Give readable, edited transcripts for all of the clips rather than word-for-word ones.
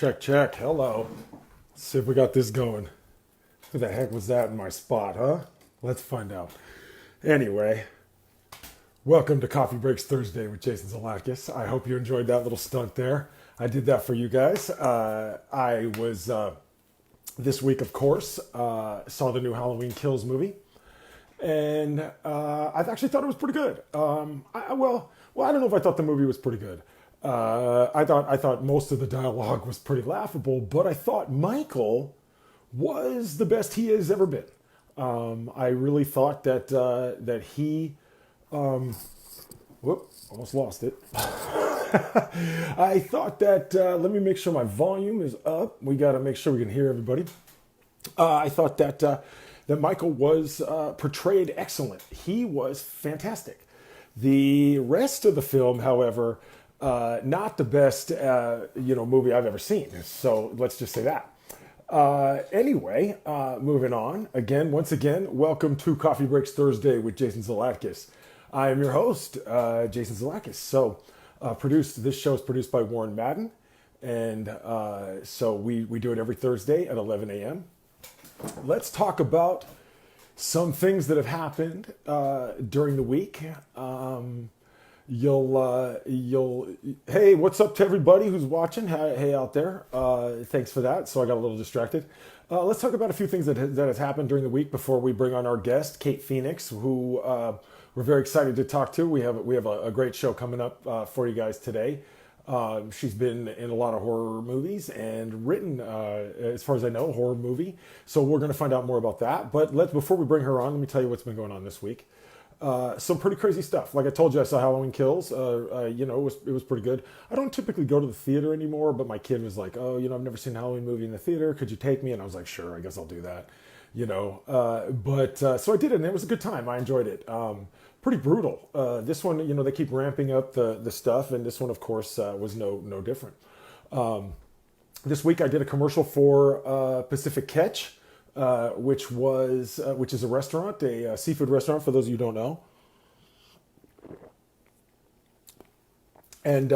Check, check. Hello. Let's see if we got this going. Who the heck was that in my spot, huh? Let's find out. Anyway, welcome to Coffee Breaks Thursday with Jason Zalakis. I hope you enjoyed that little stunt there. I did that for you guys. I was, this week, of course, saw the new Halloween Kills movie. And I actually thought it was pretty good. I don't know if I thought the movie was pretty good. I thought most of the dialogue was pretty laughable, but I thought Michael was the best he has ever been. I really thought that he, almost lost it. I thought that let me make sure my volume is up. We got to make sure we can hear everybody. I thought that Michael was portrayed excellent. He was fantastic. The rest of the film, however, not the best movie I've ever seen. So let's just say that. Anyway, moving on. Once again, welcome to Coffee Breaks Thursday with Jason Zalakis. I am your host, Jason Zalakis. So, this show is produced by Warren Madden, and so we do it every Thursday at 11 a.m. Let's talk about some things that have happened during the week. Hey, what's up to everybody who's watching? Hey out there. Thanks for that. So I got a little distracted. Let's talk about a few things that has happened during the week before we bring on our guest, Cayt Feinics, who we're very excited to talk to. We have a great show coming up for you guys today. She's been in a lot of horror movies and written, as far as I know, a horror movie. So we're going to find out more about that. But before we bring her on, let me tell you what's been going on this week. Some pretty crazy stuff. Like I told you, I saw Halloween Kills. It was pretty good. I don't typically go to the theater anymore, but my kid was like, "Oh, I've never seen a Halloween movie in the theater. Could you take me?" And I was like, "Sure, I guess I'll do that." So I did it, and it was a good time. I enjoyed it. Pretty brutal. This one, they keep ramping up the stuff, and this one, of course, was no different. This week, I did a commercial for Pacific Catch. Which is a restaurant, a seafood restaurant, for those of you who don't know. And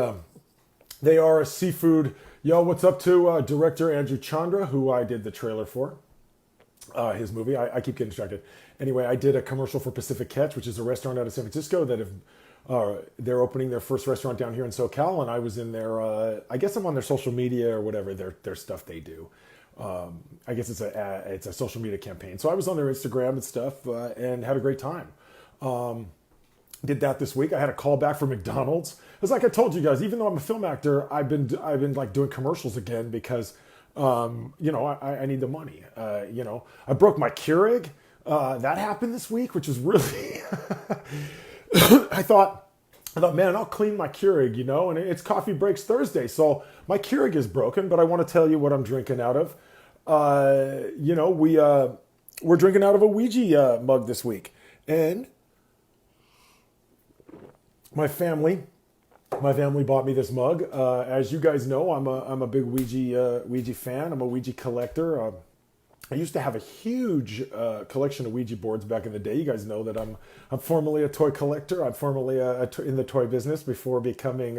they are a seafood. Yo, what's up to director Andrew Chandra, who I did the trailer for, his movie. I keep getting distracted. Anyway, I did a commercial for Pacific Catch, which is a restaurant out of San Francisco that they're opening their first restaurant down here in SoCal, and I was in their, I guess I'm on their social media or whatever, their stuff they do. I guess it's a social media campaign. So I was on their Instagram and stuff and had a great time. Did that this week. I had a call back from McDonald's. It's like I told you guys, even though I'm a film actor, I've been like doing commercials again because, I need the money. I broke my Keurig. That happened this week, which is really, I thought, man, I'll clean my Keurig, and it's Coffee Breaks Thursday. So my Keurig is broken, but I want to tell you what I'm drinking out of. We're drinking out of a Ouija mug this week. And my family bought me this mug. As you guys know, I'm a big Ouija fan. I'm a Ouija collector. I used to have a huge collection of Ouija boards back in the day. You guys know that I'm formerly a toy collector. I'm formerly in the toy business before becoming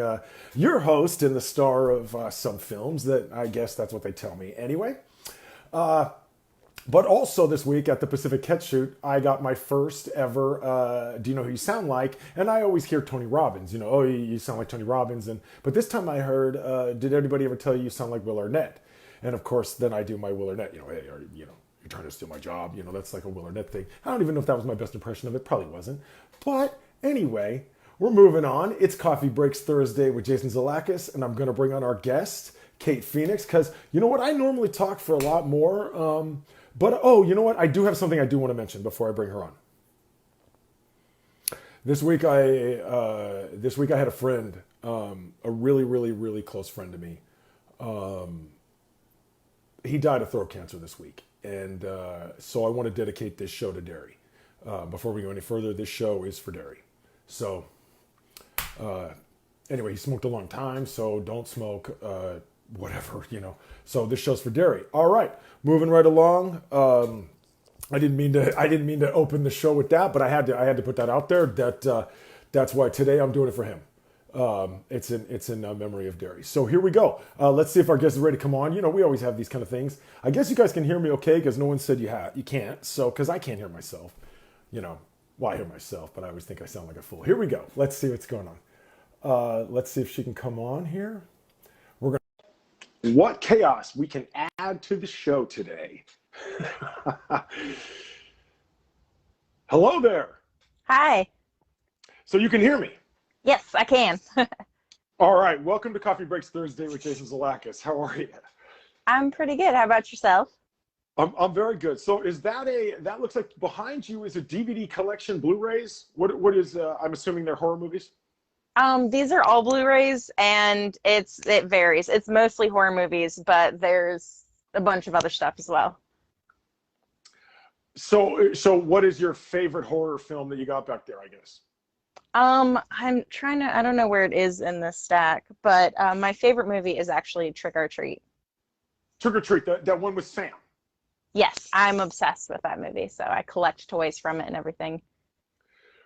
your host and the star of some films. That I guess that's what they tell me. Anyway, but also this week at the Pacific Catch shoot, I got my first ever Do You Know Who You Sound Like? And I always hear Tony Robbins. Oh, you sound like Tony Robbins. But this time I heard, did anybody ever tell you sound like Will Arnett? And of course, then I do my Will Arnett, hey, you're trying to steal my job. That's like a Will Arnett thing. I don't even know if that was my best impression of it. Probably wasn't. But anyway, we're moving on. It's Coffee Breaks Thursday with Jason Zalakis, and I'm going to bring on our guest, Cayt Feinics, because you know what? I normally talk for a lot more. But you know what? I do have something I do want to mention before I bring her on. This week I had a friend, a really, really, really close friend to me. He died of throat cancer this week. And so I want to dedicate this show to Derry. Before we go any further, this show is for Derry. So anyway, he smoked a long time, so don't smoke, whatever, So this show's for Derry. All right, moving right along. I didn't mean to open the show with that, but I had to put that out there. That's why today I'm doing it for him. It's in memory of Derry. So here we go. Let's see if our guest is ready to come on. You know, we always have these kind of things. I guess you guys can hear me okay because no one said you can't. So because I can't hear myself, you know, well I hear myself, but I always think I sound like a fool. Here we go. Let's see what's going on. Let's see if she can come on here. What chaos we can add to the show today. Hello there. Hi. So you can hear me? Yes, I can. All right. Welcome to Coffee Breaks Thursday with Jason Zalakis. How are you? I'm pretty good. How about yourself? I'm very good. So is that that looks like behind you is a DVD collection, Blu-rays? What is, I'm assuming they're horror movies? These are all Blu-rays, and it varies. It's mostly horror movies, but there's a bunch of other stuff as well. So what is your favorite horror film that you got back there, I guess? I'm trying to, I don't know where it is in the stack, but my favorite movie is actually Trick or Treat. Trick or Treat, that one with Sam. Yes, I'm obsessed with that movie, so I collect toys from it and everything.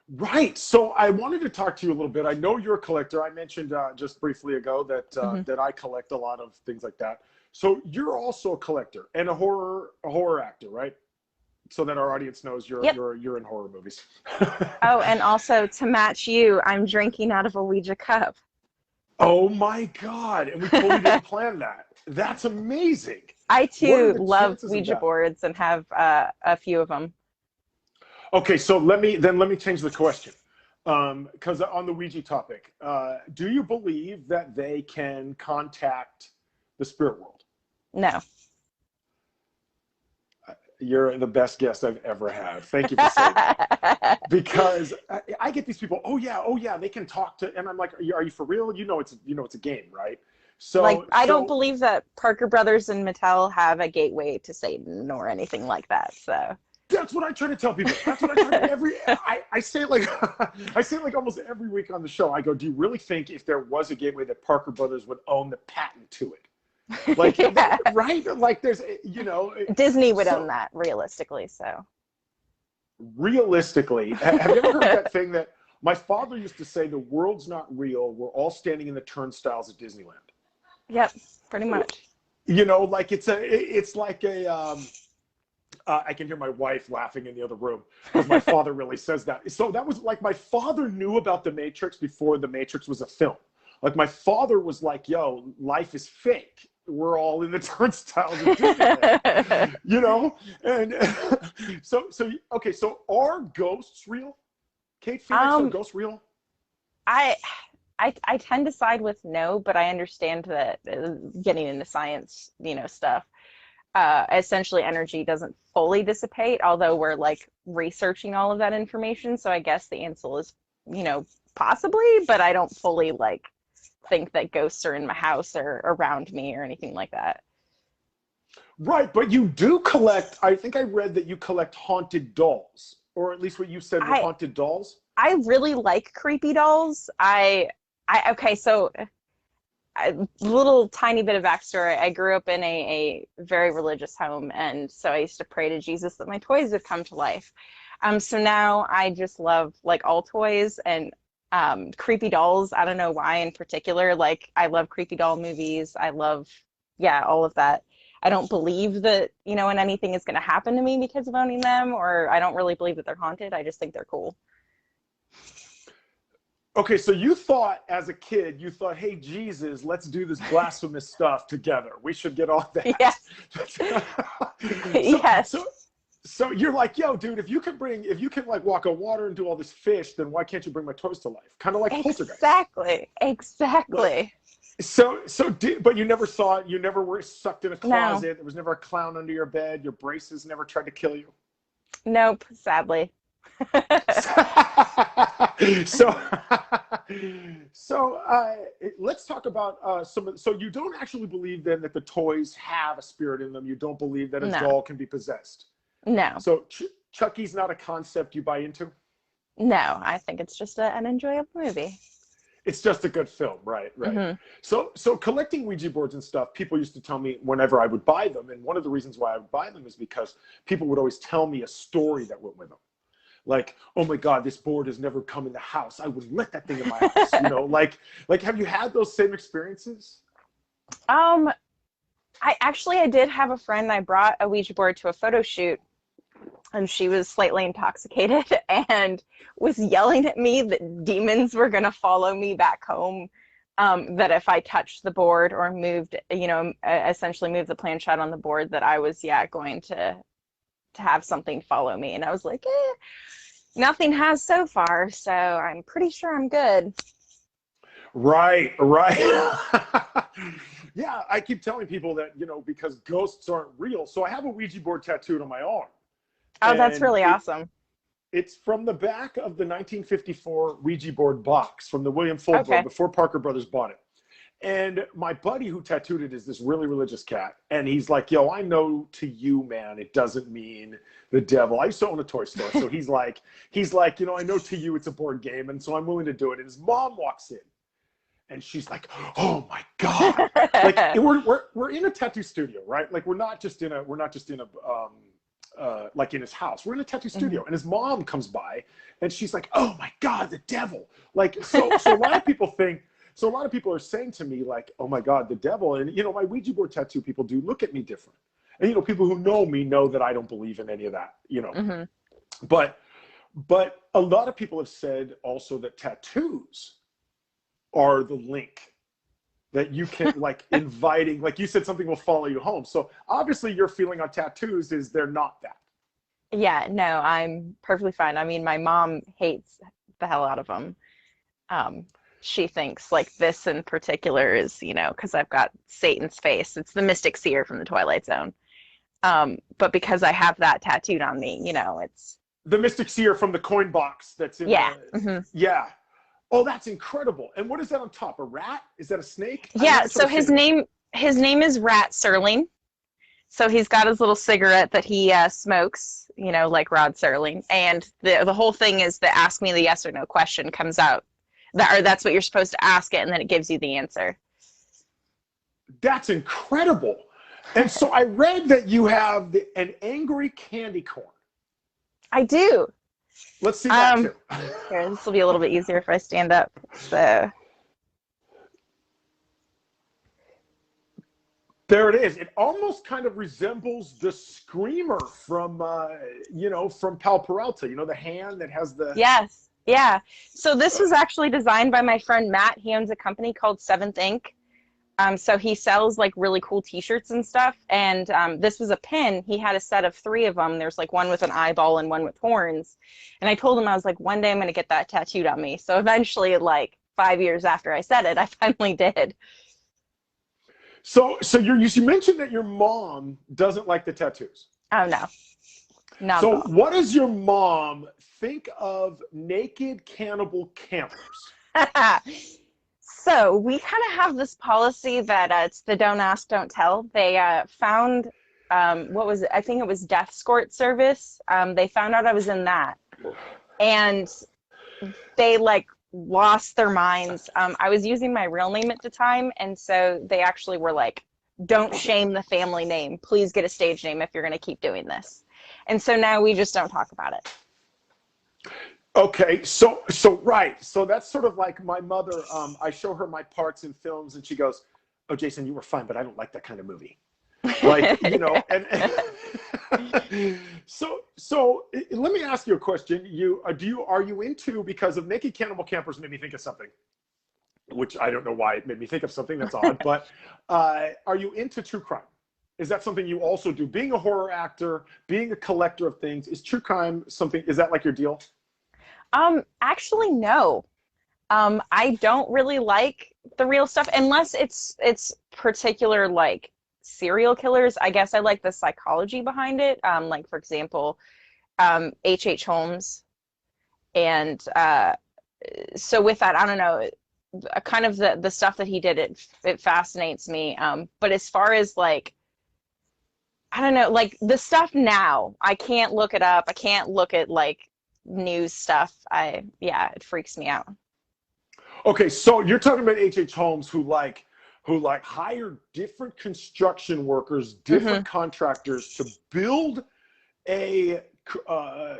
Right. So I wanted to talk to you a little bit. I know you're a collector. I mentioned just briefly ago that that I collect a lot of things like that. So you're also a collector and a horror actor, right? So that our audience knows you're in horror movies. Oh, and also to match you, I'm drinking out of a Ouija cup. Oh my God. And we totally didn't plan that. That's amazing. I too love Ouija boards and have a few of them. Okay, so let me change the question. Because on the Ouija topic, do you believe that they can contact the spirit world? No. You're the best guest I've ever had. Thank you for saying that. Because I get these people, oh yeah, they can talk to, and I'm like, are you for real? You know it's a game, right? So like I don't believe that Parker Brothers and Mattel have a gateway to Satan or anything like that. So that's what I try to tell people. That's what I try to I say it like I say it like almost every week on the show. I go, do you really think if there was a gateway that Parker Brothers would own the patent to it? Like, yeah. Right? Like there's, you know, Disney would own that realistically. So realistically, have you ever heard that thing that my father used to say, the world's not real. We're all standing in the turnstiles at Disneyland. Yep. Pretty much. You know, like it's like a, I can hear my wife laughing in the other room because my father really says that. So that was like my father knew about The Matrix before The Matrix was a film. Like my father was like, yo, life is fake. We're all in the turnstiles of Disneyland. You know? And so okay, so are ghosts real? Cayt, Feinics, are ghosts real? I tend to side with no, but I understand that getting into science, you know, stuff. Essentially energy doesn't fully dissipate, although we're like researching all of that information. So I guess the answer is, you know, possibly, but I don't fully like think that ghosts are in my house or around me or anything like that. Right, but you do collect, I think I read that you collect haunted dolls, or at least what you said were haunted dolls. I really like creepy dolls. Okay, so a little tiny bit of backstory. I grew up in a very religious home, and so I used to pray to Jesus that my toys would come to life. So now I just love like all toys and creepy dolls. I don't know why in particular. Like I love creepy doll movies. I love, all of that. I don't believe that, you know, and anything is going to happen to me because of owning them, or I don't really believe that they're haunted. I just think they're cool. Okay, so you thought as a kid, you thought, hey, Jesus, let's do this blasphemous stuff together. We should get off that. Yes. Yes. So you're like, yo, dude, if you can like walk on water and do all this fish, then why can't you bring my toys to life? Kind of like Poltergeist. Exactly. But you never saw it. You never were sucked in a closet. No. There was never a clown under your bed. Your braces never tried to kill you. Nope, sadly. So let's talk about so you don't actually believe then that the toys have a spirit in them. You don't believe that a doll can be possessed. No. So Chucky's not a concept you buy into? No, I think it's just an enjoyable movie. It's just a good film, right? Mm-hmm. So collecting Ouija boards and stuff, people used to tell me whenever I would buy them, and one of the reasons why I would buy them is because people would always tell me a story that went with them. like, oh my God, this board has never come in the house. I would let that thing in my house. You know, like have you had those same experiences? Um, I did have a friend. I brought a Ouija board to a photo shoot, and she was slightly intoxicated and was yelling at me that demons were going to follow me back home. That if I touched the board or moved, essentially moved the planchette on the board, that I was, going to have something follow me. And I was like, nothing has so far, so I'm pretty sure I'm good. Right. Yeah, I keep telling people that, you know, because ghosts aren't real. So I have a Ouija board tattooed on my arm. Oh, that's And really awesome. it's from the back of the 1954 Ouija board box from the William Fuld board Okay. before Parker Brothers bought it. And my buddy who tattooed it is this really religious cat. And he's like, yo, I know to you, man, it doesn't mean the devil. I used to own a toy store. So he's like, you know, I know to you it's a board game. And so I'm willing to do it. And his mom walks in. And she's like, oh my God. Like we're in a tattoo studio, right? Like we're not just in a like in his house. We're in a tattoo studio, and his mom comes by, and she's like, "Oh my God, the devil!" Like, so a lot of people think. So a lot of people are saying to me, like, "Oh my God, the devil!" And you know, my Ouija board tattoo people do look at me different, and you know, people who know me know that I don't believe in any of that, you know. But a lot of people have said also that tattoos are the link that you can like inviting, like you said, something will follow you home. So obviously your feeling on tattoos is they're not that. Yeah, no, I'm perfectly fine. I mean, my mom hates the hell out of them. She thinks like this in particular is, because I've got Satan's face. It's the Mystic Seer from the Twilight Zone. But because I have that tattooed on me, it's The Mystic Seer from the coin box that's in yeah. Oh, that's incredible. And what is that on top? A rat? Is that a snake? Yeah, so his name is Rat Serling. So he's got his little cigarette that he smokes, like Rod Serling. And the whole thing is that ask me the yes or no question comes out. That's what you're supposed to ask it, and then it gives you the answer. That's incredible. And so I read that you have an angry candy corn. I do. Let's see that too. Here, this will be a little bit easier if I stand up. So there it is. It almost kind of resembles the screamer from, from Pal Peralta. You know, the hand that has the... Yes. Yeah. So this was actually designed by my friend Matt. He owns a company called Seventh Ink. So he sells like really cool t-shirts and stuff. And this was a pin. He had a set of 3 of them. There's like one with an eyeball and one with horns. And I told him, I was like, one day I'm going to get that tattooed on me. So eventually, like 5 years after I said it, I finally did. So you mentioned that your mom doesn't like the tattoos. Oh, no. Not so at all. What does your mom think of naked cannibal campers? So we kind of have this policy that it's the don't ask, don't tell. They found, what was it? I think it was Death Escort Service. They found out I was in that. And they like lost their minds. I was using my real name at the time. And so they actually were like, don't shame the family name. Please get a stage name if you're going to keep doing this. And so now we just don't talk about it. Okay, so right. So that's sort of like my mother. I show her my parts in films and she goes, "Oh, Jason, you were fine, but I don't like that kind of movie." Like, and so let me ask you a question. Are you into, because of Naked Cannibal Campers made me think of something, which I don't know why it made me think of something that's odd, but are you into true crime? Is that something you also do? Being a horror actor, being a collector of things, is true crime something, is that like your deal? Actually, no. I don't really like the real stuff unless it's particular like serial killers. I guess I like the psychology behind it. Like for example, H.H. Holmes. And so with that, I don't know, kind of the stuff that he did, it fascinates me. But as far as like, I don't know, like the stuff now, I can't look it up. I can't look at like news stuff. It freaks me out. Okay, so you're talking about H.H. Holmes, who hired different construction workers, different contractors to build a uh,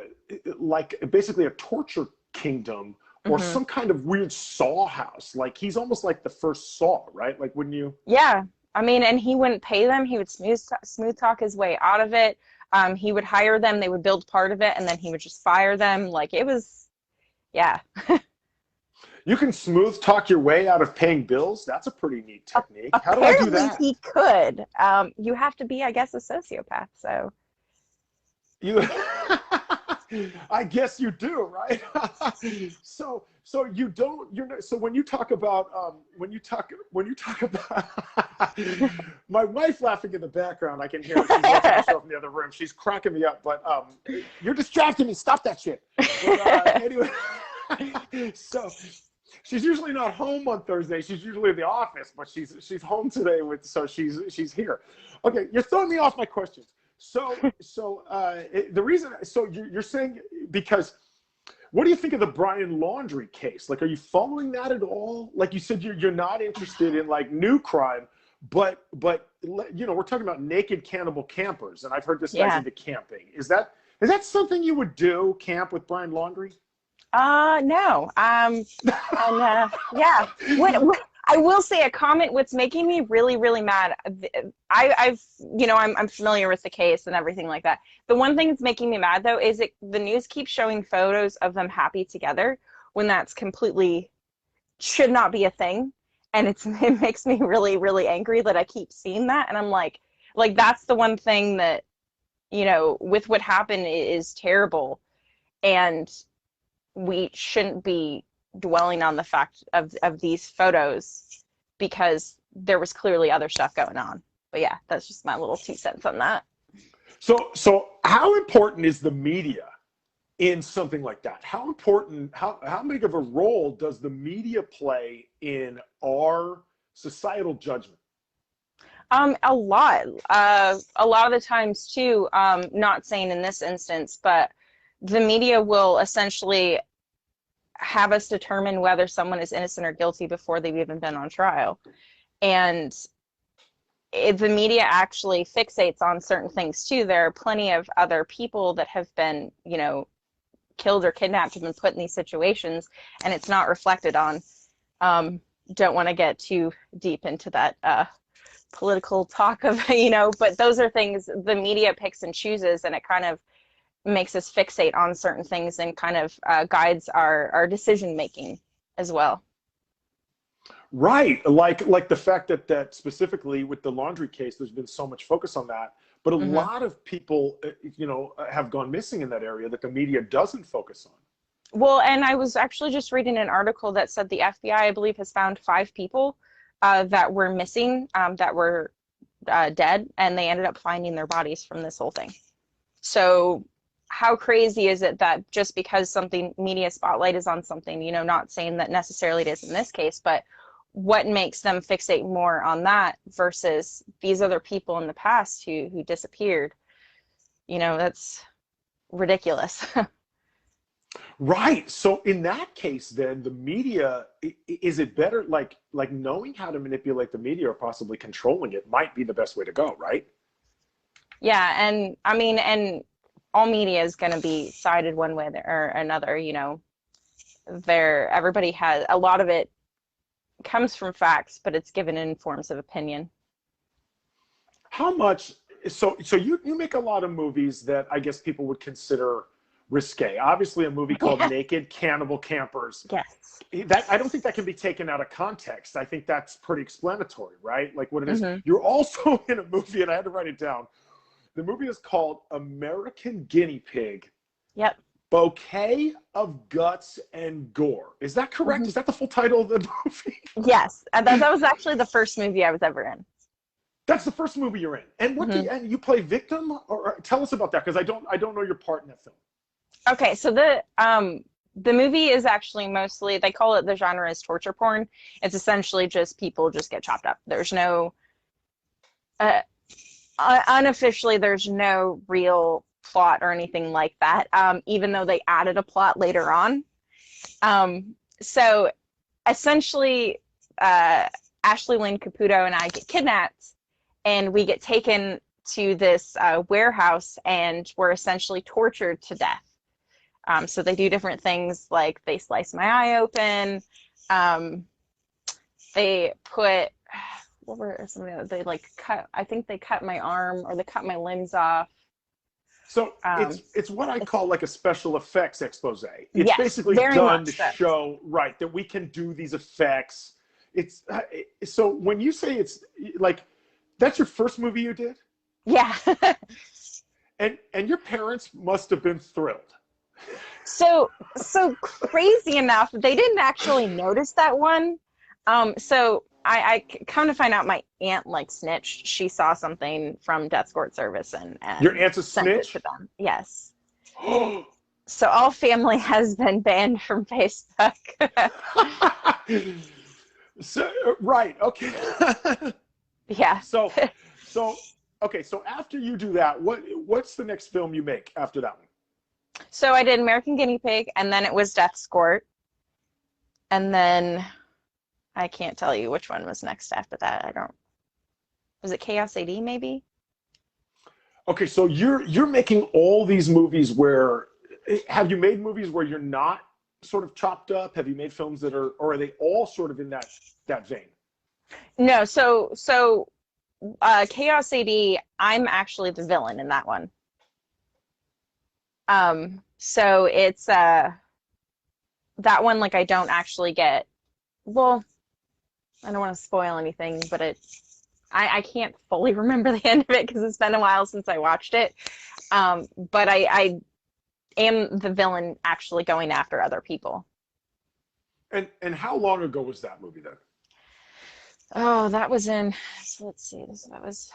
like basically a torture kingdom or Hmm. some kind of weird Saw house. Like he's almost like the first Saw, right? Like wouldn't you? Yeah. I mean, and he wouldn't pay them. He would smooth talk his way out of it. He would hire them. They would build part of it, and then he would just fire them. Like it was, yeah. You can smooth talk your way out of paying bills. That's a pretty neat technique. How do I do Apparently that? he could. You have to be, I guess, a sociopath. So You, I guess you do, right? So you don't. You're not, so when you talk about when you talk about my wife laughing in the background, I can hear her. She's watching herself in the other room. She's cracking me up. But you're distracting me. Stop that shit. But anyway, so she's usually not home on Thursday. She's usually in the office, but she's home today with so she's here. Okay, you're throwing me off my questions. The reason, so you're saying because, what do you think of the Brian Laundrie case? Like, are you following that at all? Like you said, you're not interested in like new crime, but you know, we're talking about naked cannibal campers, and I've heard this guy's yeah. into camping. Is that something you would do, camp with Brian Laundrie? No. And yeah. What I will say a comment. What's making me really, really mad. I've, I'm familiar with the case and everything like that. The one thing that's making me mad though is the news keeps showing photos of them happy together when that's completely should not be a thing, and it makes me really, really angry that I keep seeing that, and I'm like that's the one thing that with what happened is terrible, and we shouldn't be dwelling on the fact of these photos because there was clearly other stuff going on. But yeah, that's just my little 2 cents on that. So how important is the media in something like that? How important, how big of a role does the media play in our societal judgment? A lot. A lot of the times too, not saying in this instance, but the media will essentially have us determine whether someone is innocent or guilty before they've even been on trial. And if the media actually fixates on certain things too. There are plenty of other people that have been, killed or kidnapped, have been put in these situations, and it's not reflected on. Don't want to get too deep into that political talk of, but those are things the media picks and chooses, and it kind of makes us fixate on certain things and kind of guides our decision making as well. Right. Like the fact that specifically with the Laundrie case, there's been so much focus on that. But a Hmm. lot of people, have gone missing in that area that the media doesn't focus on. Well, and I was actually just reading an article that said the FBI, I believe, has found 5 people that were missing, that were dead, and they ended up finding their bodies from this whole thing. So how crazy is it that just because something media spotlight is on something, not saying that necessarily it is in this case, but what makes them fixate more on that versus these other people in the past who disappeared? That's ridiculous. Right. So in that case, then the media, is it better like knowing how to manipulate the media or possibly controlling it might be the best way to go, right? Yeah, and I mean, and all media is going to be sided one way or another. Everybody has a lot of it comes from facts, but it's given in forms of opinion. How much so you make a lot of movies that I guess people would consider risque. Obviously a movie called Naked Cannibal Campers. Yes. That I don't think that can be taken out of context. I think that's pretty explanatory, right? Like what it is. Hmm. You're also in a movie, and I had to write it down. The movie is called American Guinea Pig, Yep. Bouquet of Guts and Gore. Is that correct? Hmm. Is that the full title of the movie? Yes, that was actually the first movie I was ever in. That's the first movie you're in. And Hmm. and you play victim, or tell us about that because I don't know your part in that film. Okay, so the movie is actually mostly, they call it, the genre is torture porn. It's essentially just people just get chopped up. There's no uh, unofficially, there's no real plot or anything like that, even though they added a plot later on. So essentially, Ashley Lynn Caputo and I get kidnapped, and we get taken to this warehouse and were essentially tortured to death. So they do different things, like they slice my eye open. Um, they put, what were some of the, they like cut, I think they cut my arm or they cut my limbs off. So Um, it's what I it's, call like a special effects expose. It's yes, basically very done much to so. show, right, that we can do these effects. It's so when you say it's like that's your first movie you did, Yeah. and your parents must have been thrilled. So crazy enough, they didn't actually notice that one. So I come to find out my aunt like snitched. She saw something from Death Court Service Your and aunt's a sent it to snitch. them. Yes. So all family has been banned from Facebook. So right, okay. Yeah. so so okay, so after you do that, what's the next film you make after that one? So I did American Guinea Pig, and then it was Death Court, and then I can't tell you which one was next after that. I don't. Was it Chaos AD maybe? Okay, so you're making all these movies where have you made movies where you're not sort of chopped up? Have you made films that are, or are they all sort of in that vein? No. Chaos AD, I'm actually the villain in that one. So it's that one, like, I don't actually get, well, I don't want to spoil anything, but I can't fully remember the end of it because it's been a while since I watched it. But I am the villain actually going after other people. And how long ago was that movie then? Oh, that was in, so let's see, that was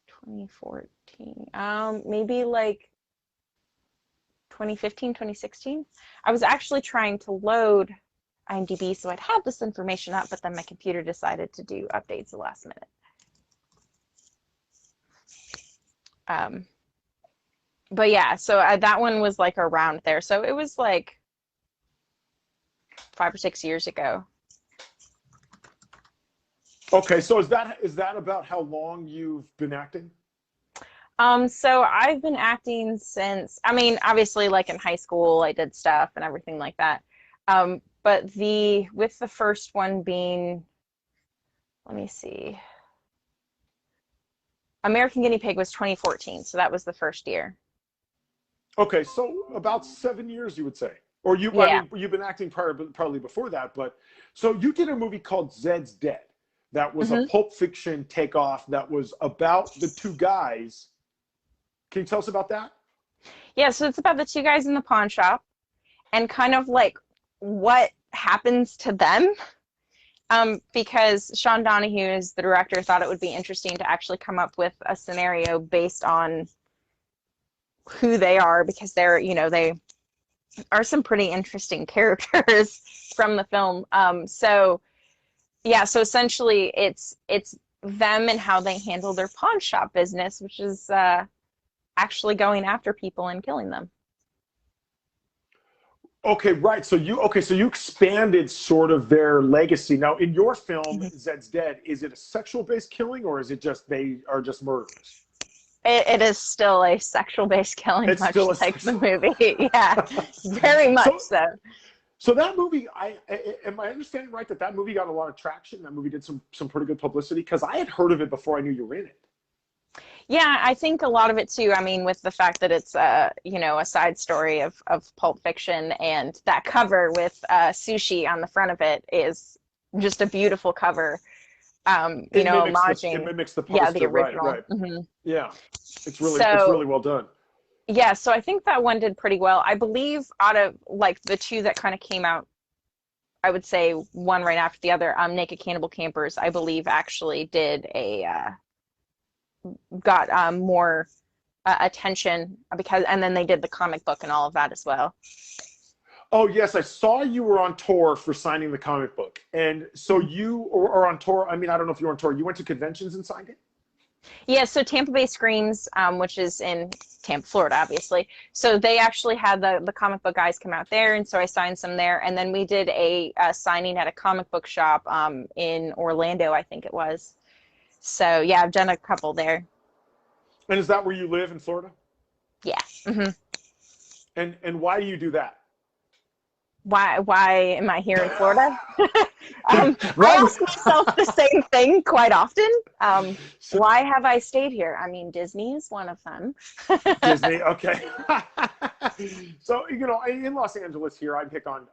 2014. Maybe like 2015, 2016. I was actually trying to load IMDb so I'd have this information up, but then my computer decided to do updates the last minute. But yeah, so that one was like around there. So it was like 5 or 6 years ago. Okay, so is that about how long you've been acting? So I've been acting since, I mean, obviously like in high school I did stuff and everything like that. But with the first one being, let me see, American Guinea Pig was 2014, so that was the first year. Okay, so about 7 years, you would say, or I Yeah. mean, you've been acting prior, probably before that, but so you did a movie called Zed's Dead. That was a hmm Pulp Fiction takeoff. That was about the two guys. Can you tell us about that? Yeah, so it's about the two guys in the pawn shop and kind of like what happens to them. Because Sean Donahue, is the director, thought it would be interesting to actually come up with a scenario based on who they are, because they are some pretty interesting characters from the film. So yeah, so essentially it's them and how they handle their pawn shop business, which is actually going after people and killing them. Okay, right. So you expanded sort of their legacy. Now, in your film, Mhm. Zed's Dead, is it a sexual-based killing or is it just they are just murderers? It is still a sexual-based killing, It's much still a like the sexual. movie. Yeah, very much So, so. so that movie, am I understanding right that that movie got a lot of traction? That movie did some pretty good publicity because I had heard of it before I knew you were in it. Yeah, I think a lot of it too. I mean, with the fact that it's a side story of Pulp Fiction, and that cover with sushi on the front of it is just a beautiful cover. It Homaging, mimics the yeah, the poster, right, original. right. hmm Yeah, it's So really well done. yeah, so I think that one did pretty well. I believe out of like the two that kind of came out, I would say one right after the other, Naked Cannibal Campers, I believe actually did a got more attention because, and then they did the comic book and all of that as well. Oh yes, I saw you were on tour for signing the comic book, and so you or on tour. I mean, I don't know if you were on tour. You went to conventions and signed it. Yeah, so Tampa Bay Screams, which is in Tampa, Florida, obviously. So they actually had the comic book guys come out there, and so I signed some there. And then we did a signing at a comic book shop in Orlando, I think it was. So yeah, I've done a couple there. And is that where you live in Florida? Yeah. Hmm. And why do you do that? Why am I here in Florida? I Right. ask myself the same thing quite often. So, Why have I stayed here? I mean, Disney is one of them. Disney, okay. So in Los Angeles here, I pick on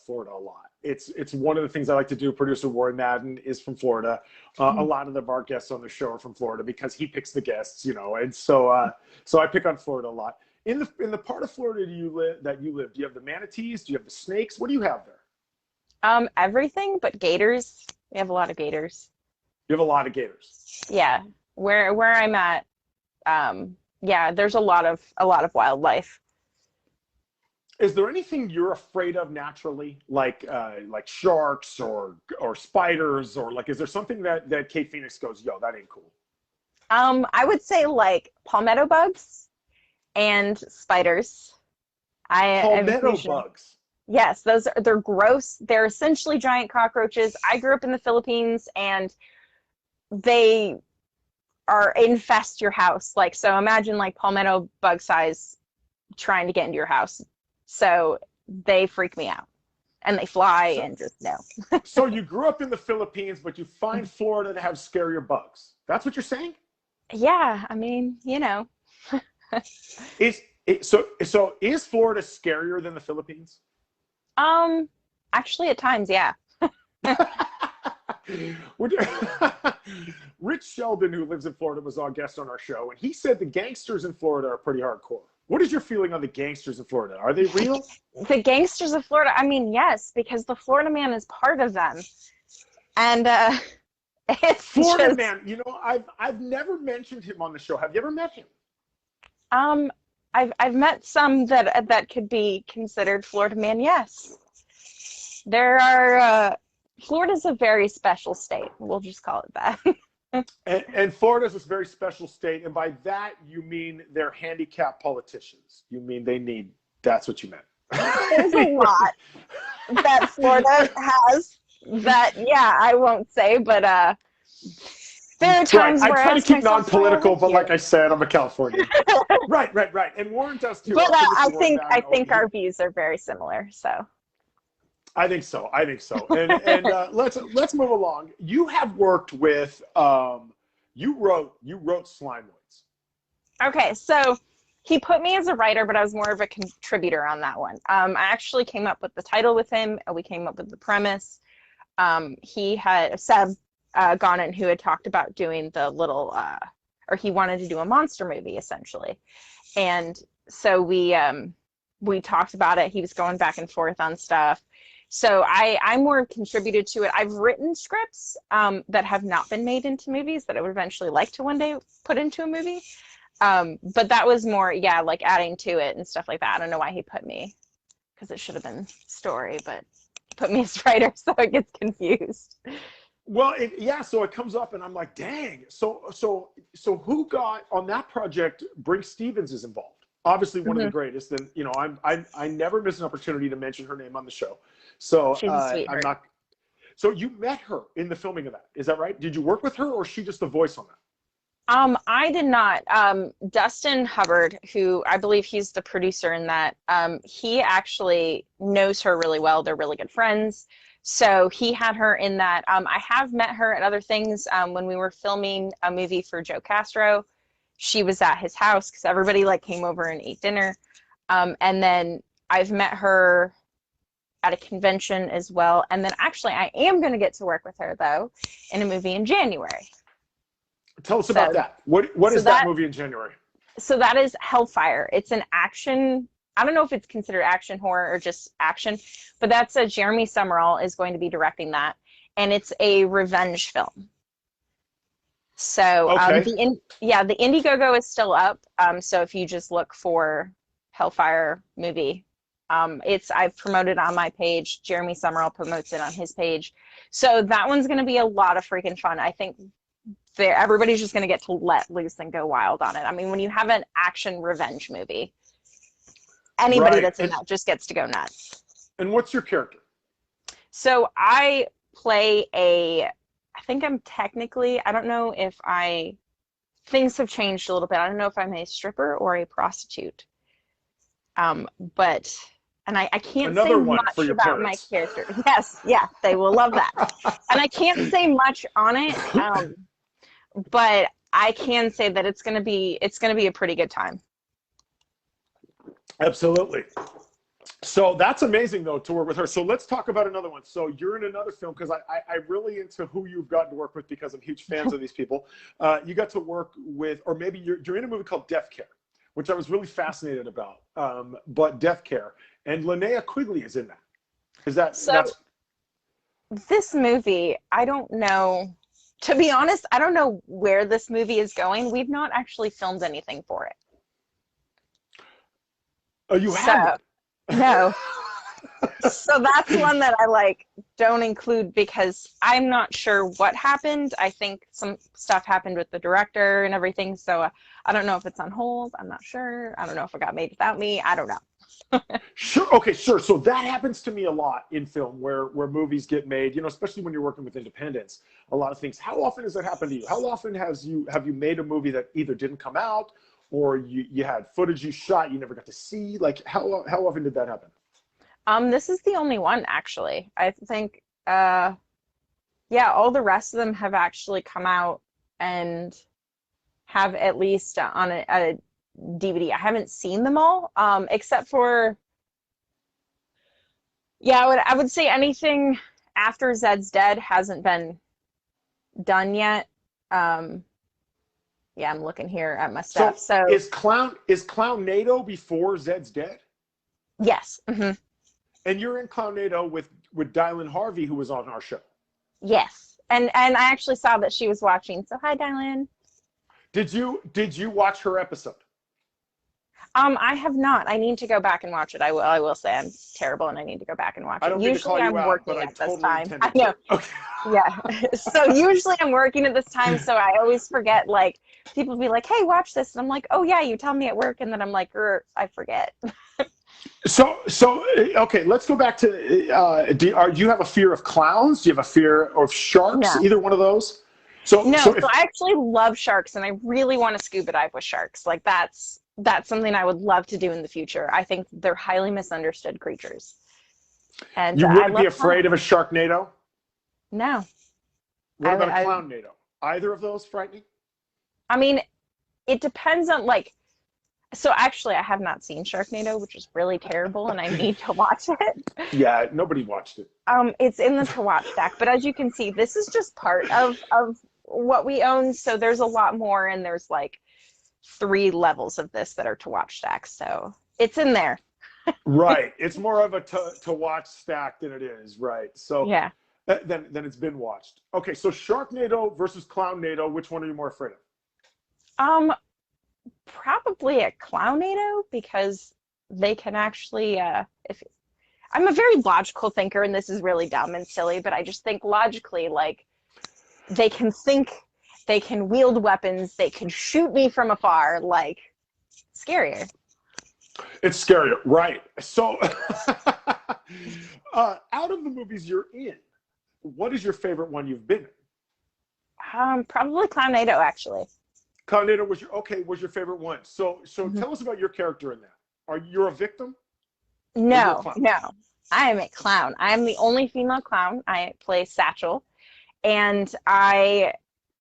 Florida a lot. It's one of the things I like to do. Producer Roy Madden is from Florida. A lot of our guests on the show are from Florida because he picks the guests, and so I pick on Florida a lot. In the part of Florida that you live, do you have the manatees? Do you have the snakes? What do you have there? Everything but gators. We have a lot of gators. You have a lot of gators. Yeah. Where I'm at, yeah, there's a lot of wildlife. Is there anything you're afraid of naturally, like sharks or spiders, or like is there something that Cayt Feinics goes, yo, that ain't cool? I would say like palmetto bugs and spiders. I'm Palmetto occasional. bugs. Yes, they're gross. They're essentially giant cockroaches. I grew up in the Philippines and they are infest your house. Like, so imagine like palmetto bug size trying to get into your house. So they freak me out and they fly So, and just no. so you grew up in the Philippines, but you find Florida to have scarier bugs. That's what you're saying? Yeah, I mean, So is Florida scarier than the Philippines? um, actually at times, yeah. Rich Sheldon, who lives in Florida, was our guest on our show, and he said the gangsters in Florida are pretty hardcore. What is your feeling on the gangsters in Florida? Are they real? The gangsters of Florida, I mean, yes, because the Florida man is part of them. And it's Florida just, man, I've never mentioned him on the show. Have you ever met him? um, I've met some that could be considered Florida man, yes. There are Florida's a very special state. We'll just call it that. And Florida's this very special state, and by that you mean they're handicapped politicians. You mean that's what you meant. There's a lot that Florida has that, yeah, I won't say, but there are times I where try I to ask keep myself, why I non-political, live but here. like I said, I'm a Californian. Right. And Warren does too. But Producer I Warren think Madden, our views are very similar. So I think so. And let's move along. You have worked with you wrote Slimoids. okay, so he put me as a writer, but I was more of a contributor on that one. I actually came up with the title with him. We came up with the premise. He had Seb Gonin, who had talked about doing the little, or he wanted to do a monster movie essentially, and so we talked about it. He was going back and forth on stuff. So I more contributed to it. I've written scripts that have not been made into movies that I would eventually like to one day put into a movie. But that was more, yeah, like adding to it and stuff like that. I don't know why he put me, because it should have been story, but he put me as writer, so it gets confused. Well, so it comes up, and I'm like, dang. So who got on that project? Brink Stevens is involved. Obviously, one of the greatest. And I never miss an opportunity to mention her name on the show. So She's a sweetheart. I'm not. So you met her in the filming of that, is that right? Did you work with her, or is she just the voice on that? I did not. Dustin Hubbard, who I believe he's the producer in that, he actually knows her really well. They're really good friends. So he had her in that. I have met her at other things. When we were filming a movie for Joe Castro, she was at his house because everybody like came over and ate dinner. And then I've met her at a convention as well. And then actually I am going to get to work with her though in a movie in January. Tell us about that. What is that movie in January? So that is Hellfire. It's an action. I don't know if it's considered action horror or just action, but that's Jeremy Summerall is going to be directing that, and it's a revenge film. So okay. the Indiegogo is still up. So if you just look for Hellfire movie, I've promoted on my page. Jeremy Summerall promotes it on his page. So that one's going to be a lot of freaking fun. I think everybody's just going to get to let loose and go wild on it. I mean, when you have an action revenge movie, anybody that's in that just gets to go nuts. And what's your character? So I play I think I'm technically, I don't know if I things have changed a little bit. I don't know if I'm a stripper or a prostitute. But and I can't say Another one for much your about my parents. character. Yes, yeah, they will love that. And I can't say much on it, but I can say that it's gonna be a pretty good time. Absolutely. So that's amazing, though, to work with her. So let's talk about another one. So you're in another film, because I'm really into who you've gotten to work with, because I'm huge fans of these people. You got to work with, or maybe you're in a movie called Death Care, which I was really fascinated about. But Death Care, and Linnea Quigley is in that. That's This movie, I don't know. To be honest, I don't know where this movie is going. We've not actually filmed anything for it. Oh, you haven't? No. So that's one that I don't include because I'm not sure what happened. I think some stuff happened with the director and everything. So I don't know if it's on hold. I'm not sure. I don't know if it got made without me. I don't know. Sure. Okay, sure. So that happens to me a lot in film, where movies get made, especially when you're working with independents, a lot of things. How often has that happened to you? How often have you made a movie that either didn't come out, or you had footage you shot you never got to see? Like, how often did that happen? This is the only one, actually. I think, yeah, all the rest of them have actually come out and have at least on a DVD. I haven't seen them all, except for, yeah, I would say anything after Zed's dead hasn't been done yet. Yeah, I'm looking here at my stuff. So is Clownado before Zed's dead? yes. Mm-hmm. And you're in Clownado with Dylan Harvey, who was on our show. Yes. And I actually saw that she was watching. So hi, Dylan. Did you watch her episode? I have not. I need to go back and watch it. I will say I'm terrible and I need to go back and watch it. I don't mean to call you out, but I totally intended I know. to. Okay. Yeah. So usually I'm working at this time, so I always forget. Like, people be like, "Hey, watch this," and I'm like, "Oh yeah, you tell me at work," and then I'm like, I forget. So okay, let's go back to. Do you have a fear of clowns? Do you have a fear of sharks? No. Either one of those? So I actually love sharks, and I really want to scuba dive with sharks. Like that's something I would love to do in the future. I think they're highly misunderstood creatures. And you wouldn't be afraid of a sharknado? No. What about a clownnado? Either of those frightening? I mean, it depends on so actually I have not seen Sharknado, which is really terrible, and I need to watch it. Yeah, nobody watched it. It's in the to watch stack, but as you can see, this is just part of what we own. So there's a lot more, and there's 3 levels of this that are to watch stacks. So it's in there. Right. It's more of a to watch stack than it is, right? So yeah. Then it's been watched. Okay, so Sharknado versus Clownnado, which one are you more afraid of? Probably a Clownnado, because they can actually if I'm a very logical thinker, and this is really dumb and silly, but I just think logically, they can think, they can wield weapons, they can shoot me from afar, scarier. It's scarier, right? So out of the movies you're in, what is your favorite one you've been in? Probably Clownnado, actually. Clownnado was your favorite one. So tell us about your character in that. Are you a victim? No. I am a clown. I am the only female clown. I play Satchel, and I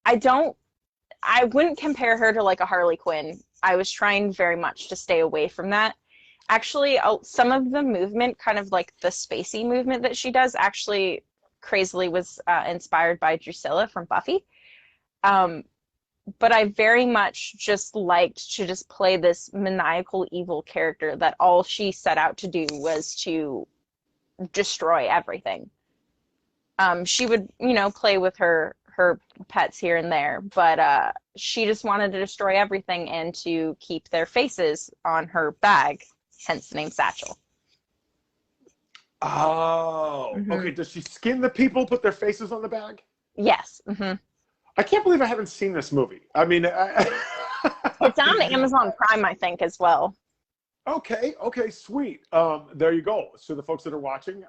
wouldn't compare her to a Harley Quinn. I was trying very much to stay away from that. Actually, some of the movement, kind of the spacey movement that she does, actually crazily was inspired by Drusilla from Buffy. But I very much just liked to just play this maniacal evil character that all she set out to do was to destroy everything. She would, play with her pets here and there, but she just wanted to destroy everything and to keep their faces on her bag, hence the name Satchel. Oh, okay. Does she skin the people, put their faces on the bag? Yes. Mm-hmm. I can't believe I haven't seen this movie. I mean, it's on Amazon Prime, I think, as well. Okay, sweet. There you go. So the folks that are watching,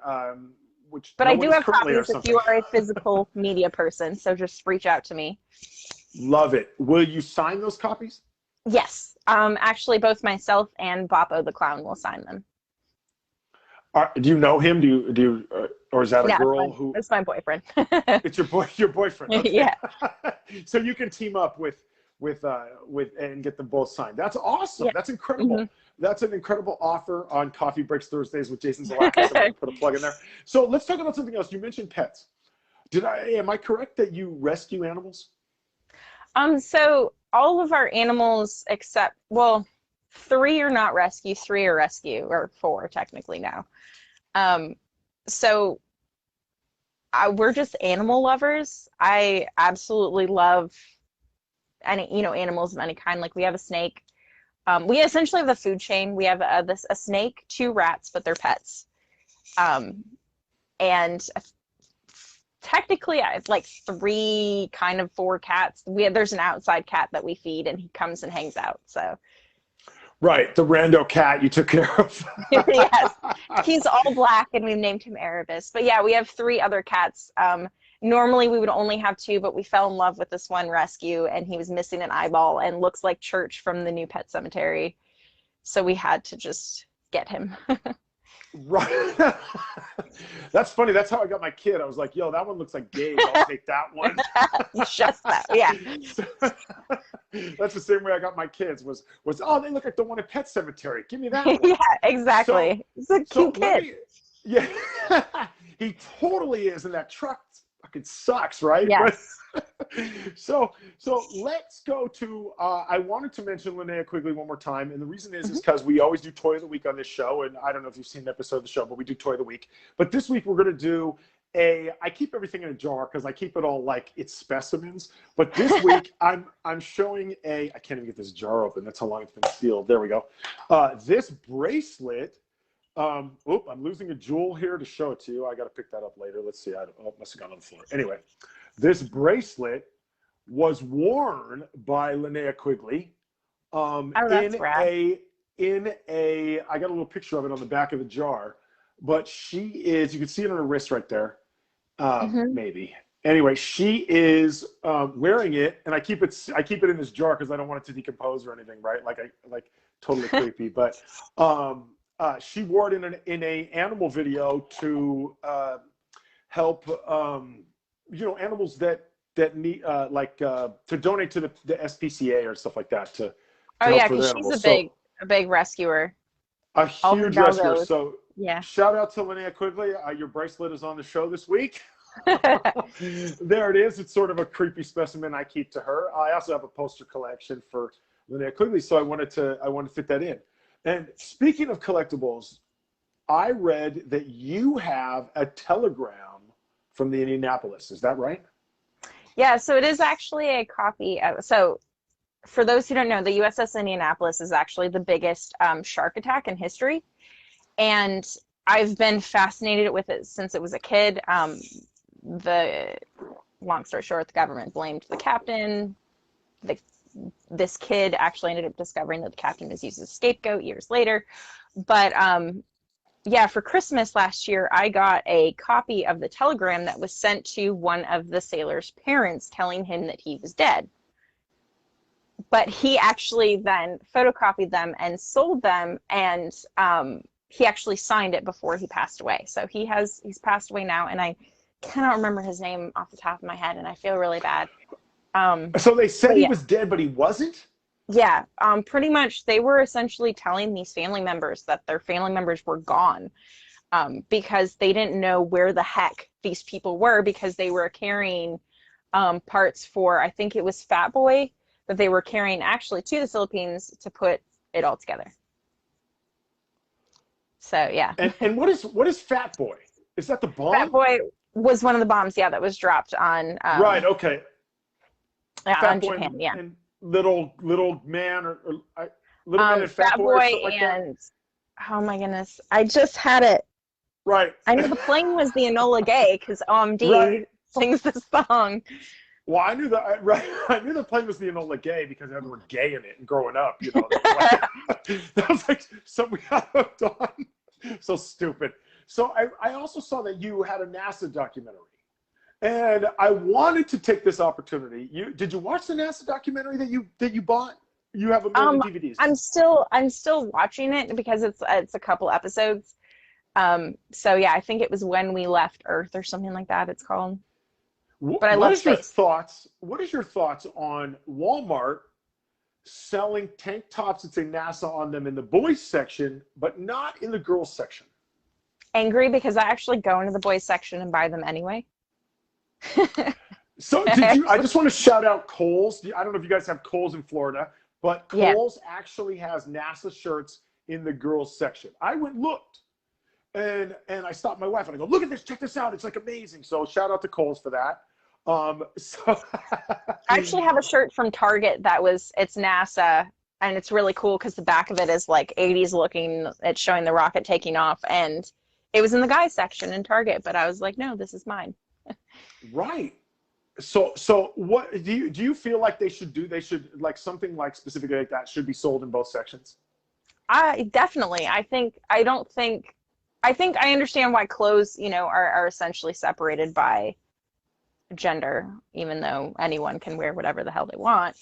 but I do have copies if you are a physical media person, so just reach out to me. Love it. Will you sign those copies? Yes. Actually, both myself and Boppo the clown will sign them. Do you know him? Or is that a Yeah, girl who? it's my boyfriend. It's your boyfriend. Okay. Yeah. So you can team up with and get them both signed. That's awesome. Yeah. That's incredible. Mm-hmm. That's an incredible offer on Coffee Breaks Thursdays with Jason Zalakis. I'm going to put a plug in there. So let's talk about something else. You mentioned pets. Am I correct that you rescue animals? So all of our animals except, well, 3 are not rescue, 3 are rescue, or 4 technically now. So we're just animal lovers. I absolutely love animals of any kind. Like we have a snake. We essentially have the food chain. We have a snake, 2 rats, but they're pets. And technically, like 3, kind of 4 cats. There's an outside cat that we feed, and he comes and hangs out. So. Right, the rando cat you took care of. Yes, he's all black, and we've named him Erebus. But yeah, we have 3 other cats. Normally we would only have 2, but we fell in love with this one rescue, and he was missing an eyeball and looks like Church from the new Pet Cemetery. So we had to just get him. Right. That's funny. That's how I got my kid. I was like, yo, that one looks like Gabe. I'll take that one. Just that, yeah. That's the same way I got my kids was, oh, they look like the one at Pet Cemetery. Give me that one. Yeah, exactly. It's a cute kid. Yeah. He totally is. And that truck fucking sucks, right? Yes. So let's go to, I wanted to mention Linnea Quigley one more time. And the reason is because we always do Toy of the Week on this show. And I don't know if you've seen an episode of the show, but we do Toy of the Week. But this week we're going to do I keep everything in a jar because I keep it all like it's specimens. But this week I'm showing I can't even get this jar open. That's how long it's been sealed. There we go. This bracelet. I'm losing a jewel here to show it to you. I got to pick that up later. Let's see. Must have gone on the floor. Anyway, this bracelet was worn by Linnea Quigley. That's rad. I got a little picture of it on the back of the jar, but she is, you can see it on her wrist right there. Maybe. Anyway, she is wearing it, and I keep it in this jar because I don't want it to decompose or anything, right? Like totally creepy. But she wore it in a animal video to help animals that need to donate to the SPCA or stuff like that to help for their because she's animals. a big rescuer. A huge rescuer. So yeah. Shout out to Linnea Quigley. Your bracelet is on the show this week. There it is. It's sort of a creepy specimen I keep to her. I also have a poster collection for Linnea Quigley, so I wanted to fit that in. And speaking of collectibles, I read that you have a telegram from the Indianapolis. Is that right? Yeah, so it is actually a copy of, so for those who don't know, the USS Indianapolis is actually the biggest shark attack in history. And I've been fascinated with it since it was a kid. Long story short, the government blamed the captain. This kid actually ended up discovering that the captain was used as a scapegoat years later. But yeah, for Christmas last year, I got a copy of the telegram that was sent to one of the sailor's parents telling him that he was dead. But he actually then photocopied them and sold them, and he actually signed it before he passed away. So he's passed away now, and I cannot remember his name off the top of my head, and I feel really bad. So they said he was dead, but he wasn't? Yeah, pretty much they were essentially telling these family members that their family members were gone because they didn't know where the heck these people were, because they were carrying parts for, I think it was Fat Boy, that they were carrying actually to the Philippines to put it all together. So, yeah. And what is Fat Boy? Is that the bomb? Fat Boy was one of the bombs, yeah, that was dropped on... right, okay. On Japan, yeah. And little man or little man and Fat Boy, Boy like and oh my goodness, I just had it. Right. I knew the plane was the Enola Gay because OMD sings this song. Well, I knew that. Right, I knew the plane was the Enola Gay because I had the word "gay" in it. And growing up, that was like something we got hooked on. So stupid. So I also saw that you had a NASA documentary. And I wanted to take this opportunity. Did you watch the NASA documentary that you bought? You have a million DVDs. I'm still watching it because it's a couple episodes. So yeah, I think it was When We Left Earth or something like that it's called. But I love space. What is your thoughts on Walmart selling tank tops that say NASA on them in the boys section, but not in the girls section? Angry because I actually go into the boys section and buy them anyway. So I just want to shout out Kohl's. I don't know if you guys have Kohl's in Florida, but Kohl's actually has NASA shirts in the girls section. I went and looked, and I stopped my wife and I go, look at this, check this out. It's like amazing. So shout out to Kohl's for that. So I actually have a shirt from Target it's NASA, and it's really cool because the back of it is like 80s looking. It's showing the rocket taking off, and it was in the guys section in Target, but I was like, no, this is mine. Right. So what do you feel like they should like something like specifically like that should be sold in both sections? Definitely. I think I understand why clothes, are essentially separated by gender, even though anyone can wear whatever the hell they want.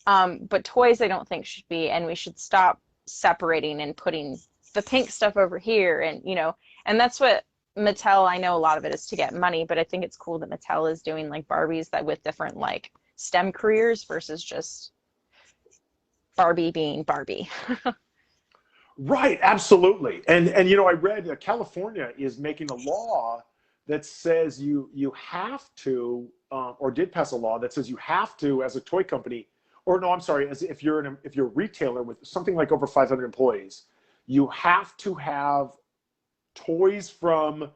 But toys I don't think should be, and we should stop separating and putting the pink stuff over here, and that's what Mattel, I know a lot of it is to get money, but I think it's cool that Mattel is doing like Barbies that with different like STEM careers versus just Barbie being Barbie. Right, absolutely. And I read California is making a law that says you have to, or did pass a law that says you have to, as a toy company, or no, I'm sorry, as if you're a retailer with something like over 500 employees, you have to have toys from,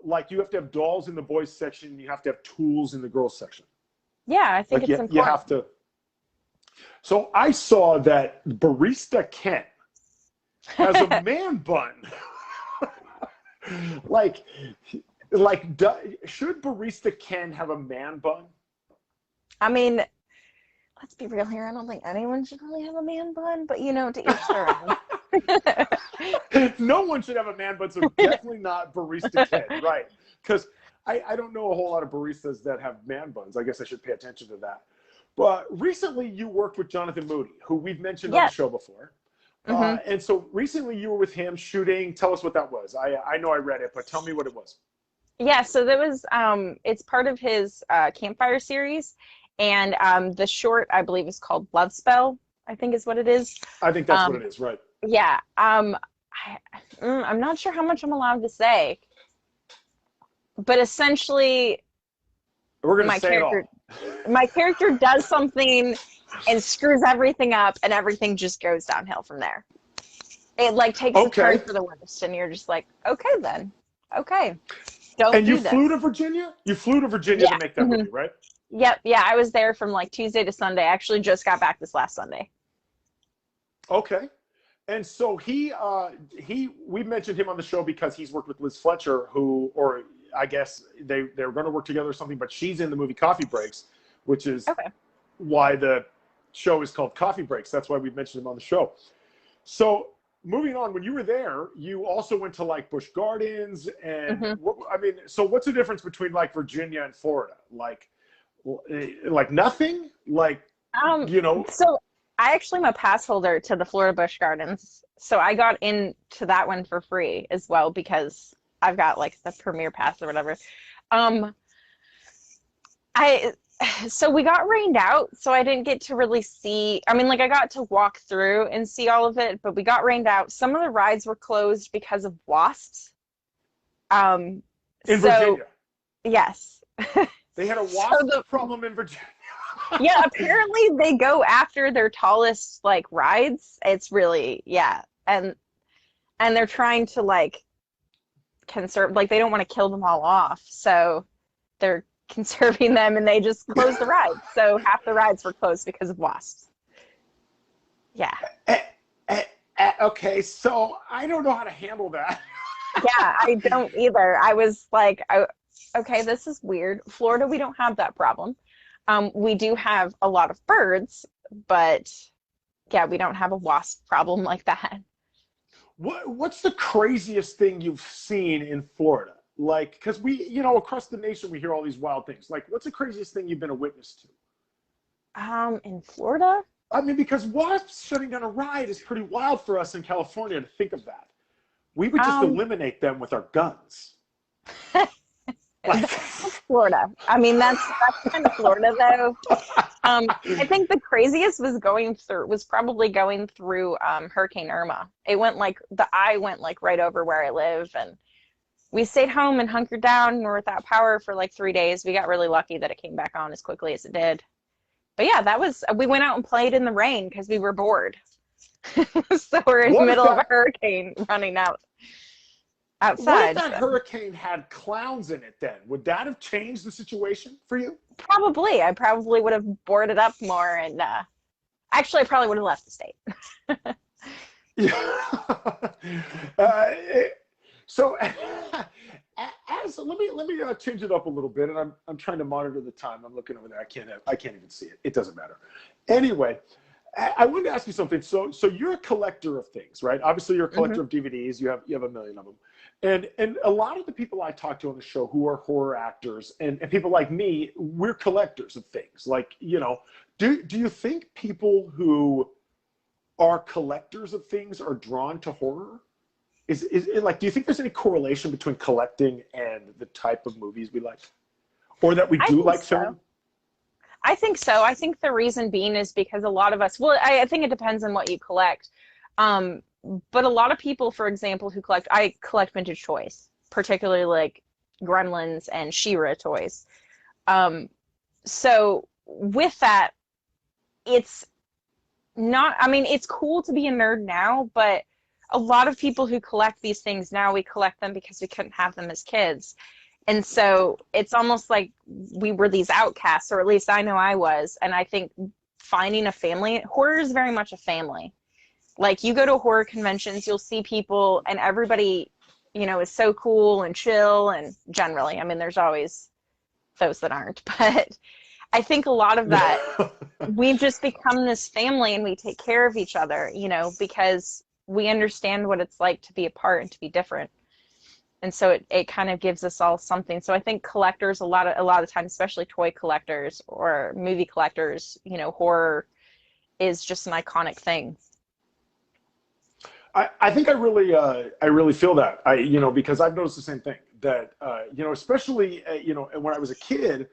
like you have to have dolls in the boys section, you have to have tools in the girls section. Yeah, I think it's important. You have to. So I saw that Barista Ken has a man bun. Should Barista Ken have a man bun? I mean, let's be real here. I don't think anyone should really have a man bun, but to each their own. No one should have a man bun, so definitely not Barista Ken, right? Because I don't know a whole lot of baristas that have man buns. I guess I should pay attention to that. But recently you worked with Jonathan Moody, who we've mentioned on the show before. Mm-hmm. And so recently you were with him shooting. Tell us what that was. I know I read it, but tell me what it was. Yeah, so that was, it's part of his Campfire series. And the short, I believe, is called Love Spell, I think is what it is. I think that's what it is, right. Yeah. I'm not sure how much I'm allowed to say. But essentially, we're going to say character, it all. My character does something and screws everything up, and everything just goes downhill from there. It takes a turn for the worst, and you're just like, okay then, okay. And you flew to Virginia? You flew to Virginia to make that movie, right? Yep, yeah, I was there from Tuesday to Sunday. I actually just got back this last Sunday. Okay. And so we mentioned him on the show because he's worked with Liz Fletcher, or I guess they were going to work together or something, but she's in the movie Coffee Breaks, which is why the show is called Coffee Breaks. That's why we mentioned him on the show. So moving on, when you were there, you also went to Busch Gardens and so what's the difference between Virginia and Florida? Like nothing? So I actually am a pass holder to the Florida Busch Gardens. So I got into that one for free as well because I've got the premier pass or whatever. So we got rained out, so I didn't get to really see. I got to walk through and see all of it, but we got rained out. Some of the rides were closed because of wasps. In Virginia? Yes. They had a wasp problem in Virginia. Yeah, apparently they go after their tallest rides. It's really, and they're trying to conserve, they don't want to kill them all off, so they're conserving them, and they just close the rides. So half the rides were closed because of wasps. Yeah. Okay, so I don't know how to handle that. Yeah, I don't either. I was like, okay, this is weird. Florida, we don't have that problem. We do have a lot of birds, but yeah, we don't have a wasp problem like that. What's the craziest thing you've seen in Florida? Like, because we, you know, across the nation, we hear all these wild things. Like, what's the craziest thing you've been a witness to? In Florida? I mean, because wasps shutting down a ride is pretty wild for us in California to think of that. We would just eliminate them with our guns. Like, Florida. I mean, that's kind of Florida, though. I think the craziest was probably going through Hurricane Irma. It went like the eye went like right over where I live, and we stayed home and hunkered down and were without power for like 3 days. We got really lucky that it came back on as quickly as it did. But yeah, we went out and played in the rain because we were bored. So we're in the middle of a hurricane running outside. What if that hurricane had clowns in it then? Would that have changed the situation for you? Probably. I probably would have boarded up more, and actually I probably would have left the state. So let me change it up a little bit, and I'm trying to monitor the time. I'm looking over there. I can't even see it. It doesn't matter. Anyway, I wanted to ask you something. So you're a collector of things, right? Obviously, you're a collector of DVDs. You have a million of them, and a lot of the people I talk to on the show who are horror actors and people like me, we're collectors of things. Like, you know, do you think people who are collectors of things are drawn to horror? Is it like, do you think there's any correlation between collecting and the type of movies we like, or that we do like film? I think so. I think the reason being is because a lot of us, well, I think it depends on what you collect. But a lot of people, for example, I collect vintage toys, particularly like Gremlins and She-Ra toys. So with that, it's not, I mean, it's cool to be a nerd now, but a lot of people who collect these things now, we collect them because we couldn't have them as kids. And so it's almost like we were these outcasts, or at least I know I was. And I think finding a family, horror is very much a family. Like, you go to horror conventions, you'll see people, and everybody, you know, is so cool and chill. And generally, I mean, there's always those that aren't. But I think a lot of that, we've just become this family, and we take care of each other, you know, because we understand what it's like to be apart and to be different. And so it kind of gives us all something. So I think collectors, a lot of times, especially toy collectors or movie collectors, you know, horror is just an iconic thing. I think I really feel that, you know, because I've noticed the same thing, that, you know, especially, you know, when I was a kid,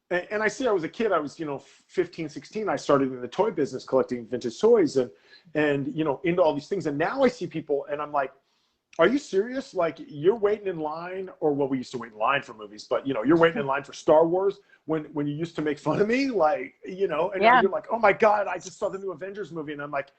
and I say I was a kid, I was, you know, 15, 16, I started in the toy business collecting vintage toys and, you know, into all these things. And now I see people and I'm like, are you serious? Like, you're waiting in line, or, well, we used to wait in line for movies, but, you know, you're waiting in line for Star Wars when you used to make fun of me, like, you know, and now you're like, oh my God, I just saw the new Avengers movie. And I'm like,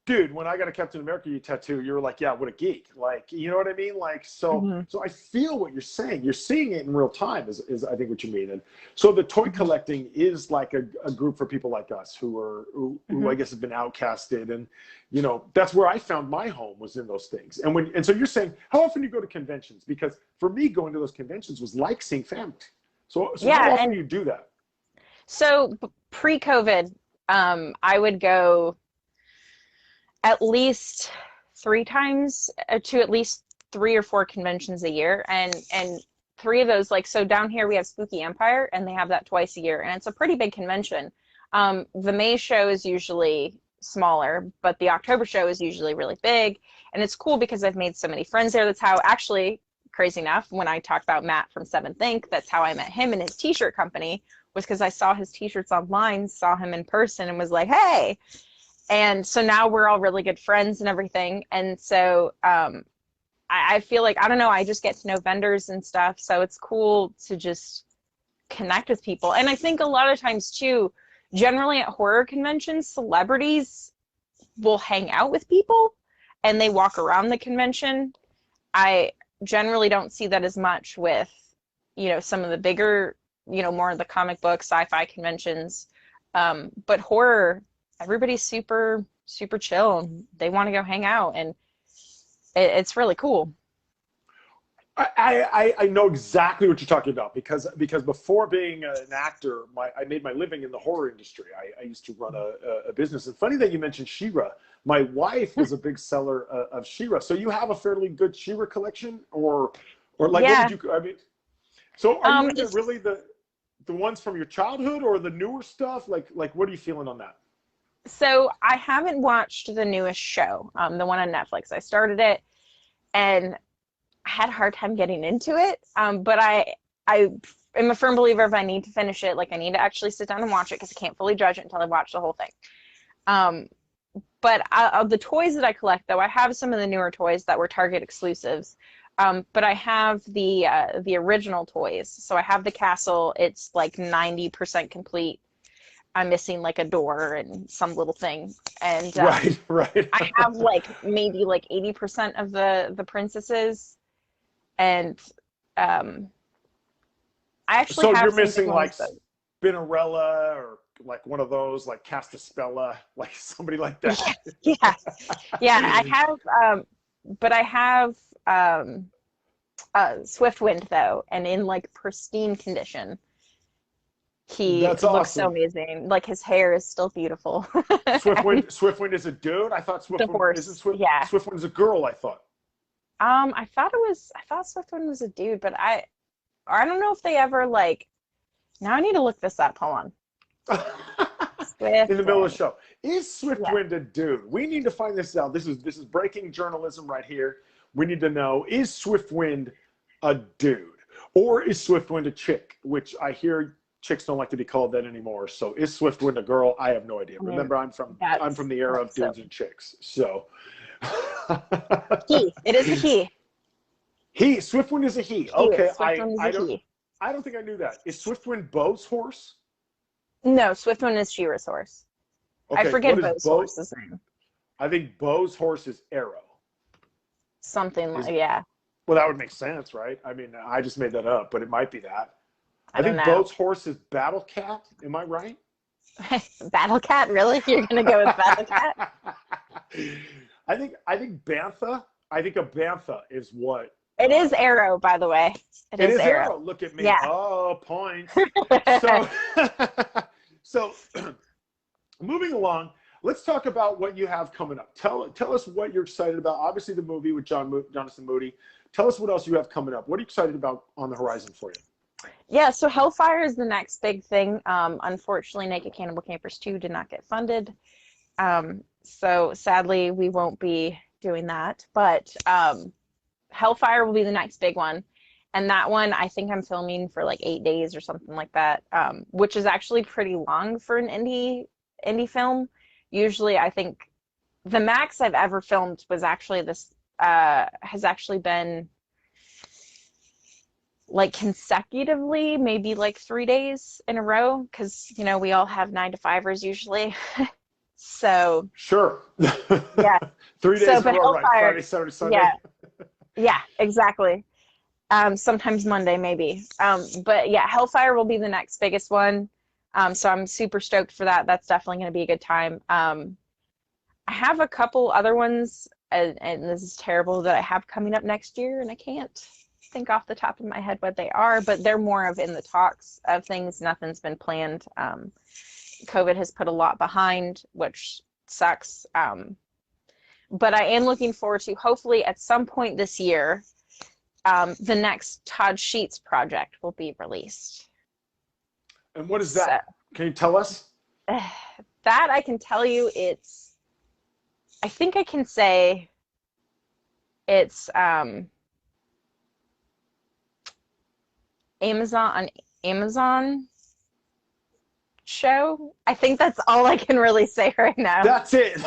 dude, when I got a Captain America tattoo, you were like, yeah, what a geek. Like, you know what I mean? Like, so I feel what you're saying. You're seeing it in real time is I think what you mean. And so the toy collecting is like a group for people like us who I guess have been outcasted. And, you know, that's where I found my home, was in those things. And so you're saying, how often do you go to conventions? Because for me, going to those conventions was like seeing family. So how often do you do that? So pre-COVID, I would go at least 3 times to at least 3 or 4 conventions a year. And 3 of those, like, so down here we have Spooky Empire, and they have that twice a year. And it's a pretty big convention. The May show is usually smaller, but the October show is usually really big. And it's cool because I've made so many friends there. That's how, actually, crazy enough, when I talked about Matt from Seventh Ink, that's how I met him and his t-shirt company, was because I saw his t-shirts online, saw him in person, and was like, hey. And so now we're all really good friends and everything. And so I feel like, I don't know, I just get to know vendors and stuff. So it's cool to just connect with people. And I think a lot of times too, generally at horror conventions, celebrities will hang out with people and they walk around the convention. I generally don't see that as much with, you know, some of the bigger, you know, more of the comic book, sci-fi conventions. But horror, everybody's super, super chill. They want to go hang out, and it's really cool. I know exactly what you're talking about, because before being an actor, I made my living in the horror industry. I used to run a business. And funny that you mentioned She-Ra. My wife was a big seller of She-Ra. So you have a fairly good She-Ra collection, or Or like, what Yeah. would you? I mean, so are you into It's really the ones from your childhood or the newer stuff? Like what are you feeling on that? so I haven't watched the newest show, the one on Netflix. I started it and I had a hard time getting into it. But I am a firm believer if I need to finish it, like I need to actually sit down and watch it because I can't fully judge it until I watch the whole thing. Um, but of the toys that I collect, though, I have some of the newer toys that were Target exclusives. But I have the original toys. So I have the castle. It's like 90% complete. I'm missing like a door and some little thing. And Right, right. I have like maybe like 80% of the princesses. And um, I actually So have you're some big missing like ones though. Spinnerella or like one of those, like Castaspella, like somebody like that. Yeah, yeah. I have, but I have Swiftwind though, and in like pristine condition. He That's looks so awesome. amazing. Like his hair is still beautiful. And Swiftwind is a dude. I thought the Swiftwind isn't horse, yeah. Swiftwind is a girl. I thought. I thought Swiftwind was a dude, but I don't know if they ever like. Now I need to look this up. Hold on. In the middle of the Swiftwind. show, is Yeah. Swiftwind a dude? We need to find this out. This is breaking journalism right here. We need to know: is Swiftwind a dude, or is Swiftwind a chick? Which I hear chicks don't like to be called that anymore. So is Swiftwind a girl? I have no idea. I mean, Remember, I'm from the era that's of so dudes and chicks. So he. It is a he. he Swiftwind is a he. He Okay, is. Swiftwind is a he. I don't think I knew that. Is Swiftwind Bo's horse? No, Swiftwind is She-Ra's horse. I Okay, what forget is Bo's Bo? horse's name. I think Bo's horse is Arrow. Something Is like, yeah. Well, that would make sense, right? I mean, I just made that up, but it might be that. I I don't think know. Bo's horse is Battle Cat. Am I right? Battle Cat, really? You're gonna go with Battle Cat? I think Bantha. I think a Bantha is what. It is Arrow, by the way. It It is is Arrow. Arrow. Look at me. Yeah. Oh, points. So, so moving along, let's talk about what you have coming up. Tell us what you're excited about. Obviously, the movie with Jonathan Moody. Tell us what else you have coming up. What are you excited about on the horizon for you? Yeah, so Hellfire is the next big thing. Unfortunately, Naked Cannibal Campers 2 did not get funded. So sadly, we won't be doing that. But Hellfire will be the next big one. And that one, I think I'm filming for like 8 days or something like that, which is actually pretty long for an indie film. Usually, I think the max I've ever filmed was actually has actually been like consecutively, maybe like 3 days in a row, because we all have 9 to 5ers usually. So Sure. yeah. 3 days So, in a but row, right? Hellfire, Friday, Saturday, Sunday. yeah, yeah, exactly. Sometimes Monday, maybe. But yeah, Hellfire will be the next biggest one. So I'm super stoked for that. That's definitely going to be a good time. I have a couple other ones, and this is terrible, that I have coming up next year, and I can't think off the top of my head what they are, but they're more of in the talks of things. Nothing's been planned. COVID has put a lot behind, which sucks. But I am looking forward to, hopefully at some point this year, the next Todd Sheets project will be released. And what is So, that? Can you tell us? that I can tell you, I think I can say it's Amazon show. I think that's all I can really say right now. That's it.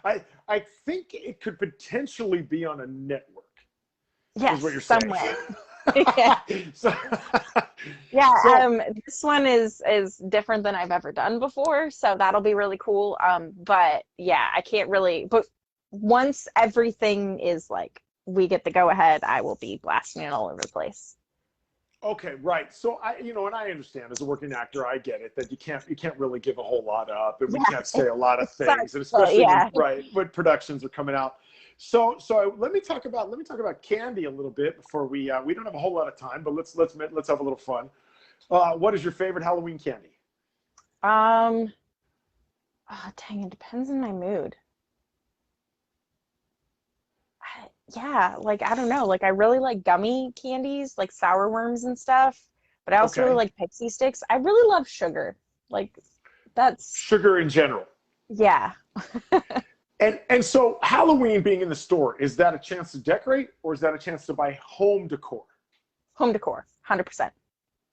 I think it could potentially be on a network. Yes, Is what you're saying. somewhere. Yeah. So, Yeah, so this one is different than I've ever done before, so that'll be really cool. But yeah, I can't really. But once everything is like we get the go ahead, I will be blasting it all over the place. okay, right. So and I understand as a working actor, I get it that you can't really give a whole lot up, and we Yeah, can't say a lot of it sucks, things, and but especially yeah. when productions are coming out. So let me talk about candy a little bit before we don't have a whole lot of time, but let's have a little fun. What is your favorite Halloween candy? Oh, dang, it depends on my mood. yeah, like I don't know, like I really like gummy candies, like sour worms and stuff, but I also really Okay. like pixie sticks. I really love sugar. Like that's Sugar in general. yeah. And so Halloween being in the store, is that a chance to decorate or is that a chance to buy home decor? Home decor, 100%.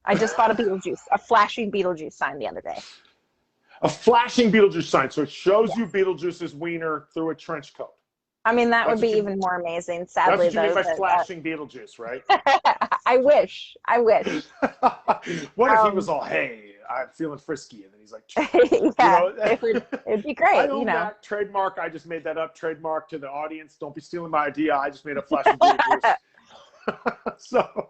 I just bought a flashing Beetlejuice sign the other day. A flashing Beetlejuice sign. So it shows you Yes. Beetlejuice's wiener through a trench coat. I mean, that would That's be what you even more amazing. that's Sadly, what you mean though, by flashing Beetlejuice, right? I wish. I wish. What if he was Um, all, hey, I'm feeling frisky, and then he's like, you yeah, know, it'd be I great, you own know. that trademark. I just made that up. Trademark to the audience. Don't be stealing my idea. I just made up flashing Beetlejuice. so,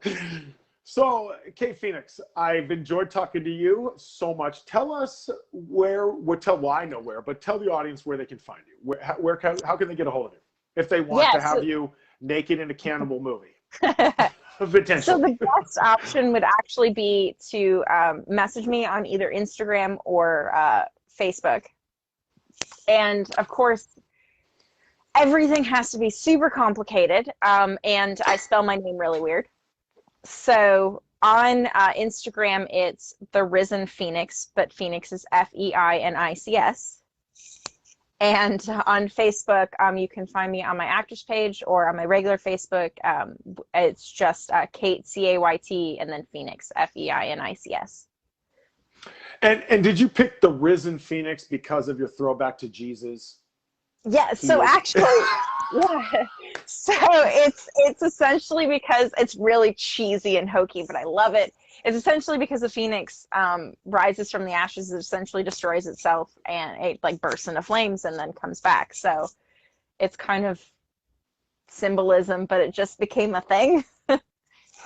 so Cayt Feinics, I've enjoyed talking to you so much. Tell us well, I know where, but tell the audience where they can find you. How can they get a hold of you if they want Yeah, to have you naked in a cannibal movie? so Potentially. the best option would actually be to message me on either Instagram or Facebook. And of course, everything has to be super complicated, and I spell my name really weird. So on Instagram, it's The Risen Feinics, but Phoenix is Feinics. And on Facebook, you can find me on my actors page or on my regular Facebook. It's just Cayt, Cayt, and then Feinics, Feinics. And did you pick the Risen Phoenix because of your throwback to Jesus? Yeah, He so is. actually, yeah. So it's essentially because it's really cheesy and hokey, but I love it. It's essentially because the phoenix rises from the ashes, it essentially destroys itself, and it like bursts into flames and then comes back. So it's kind of symbolism, but it just became a thing.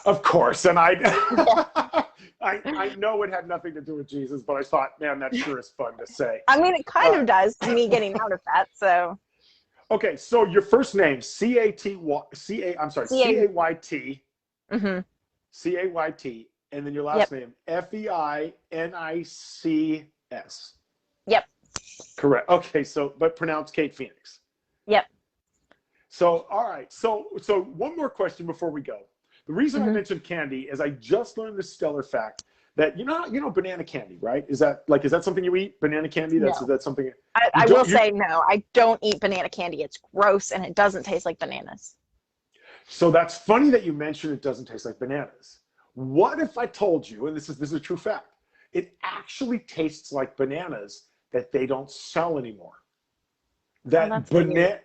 Of course, and I, Yeah. I know it had nothing to do with Jesus, but I thought, man, that sure is fun to say. I mean, it kind of does, me getting out of that. So Okay, so your first name I'm sorry, C A. Cayt, Mm-hmm. Cayt, and then your last Yep. name Feinics. Yep. Correct. Okay, so but pronounced Cayt Feinics. Yep. So all right, so one more question before we go. The reason I Mm-hmm. mentioned candy is I just learned this stellar fact that you know banana candy, right? Is that something you eat? Banana candy? No. That's something you I will don't you say no. I don't eat banana candy. It's gross and it doesn't taste like bananas. So that's funny that you mentioned it doesn't taste like bananas. What if I told you, and this is a true fact, it actually tastes like bananas that they don't sell anymore. Oh, That that's weird.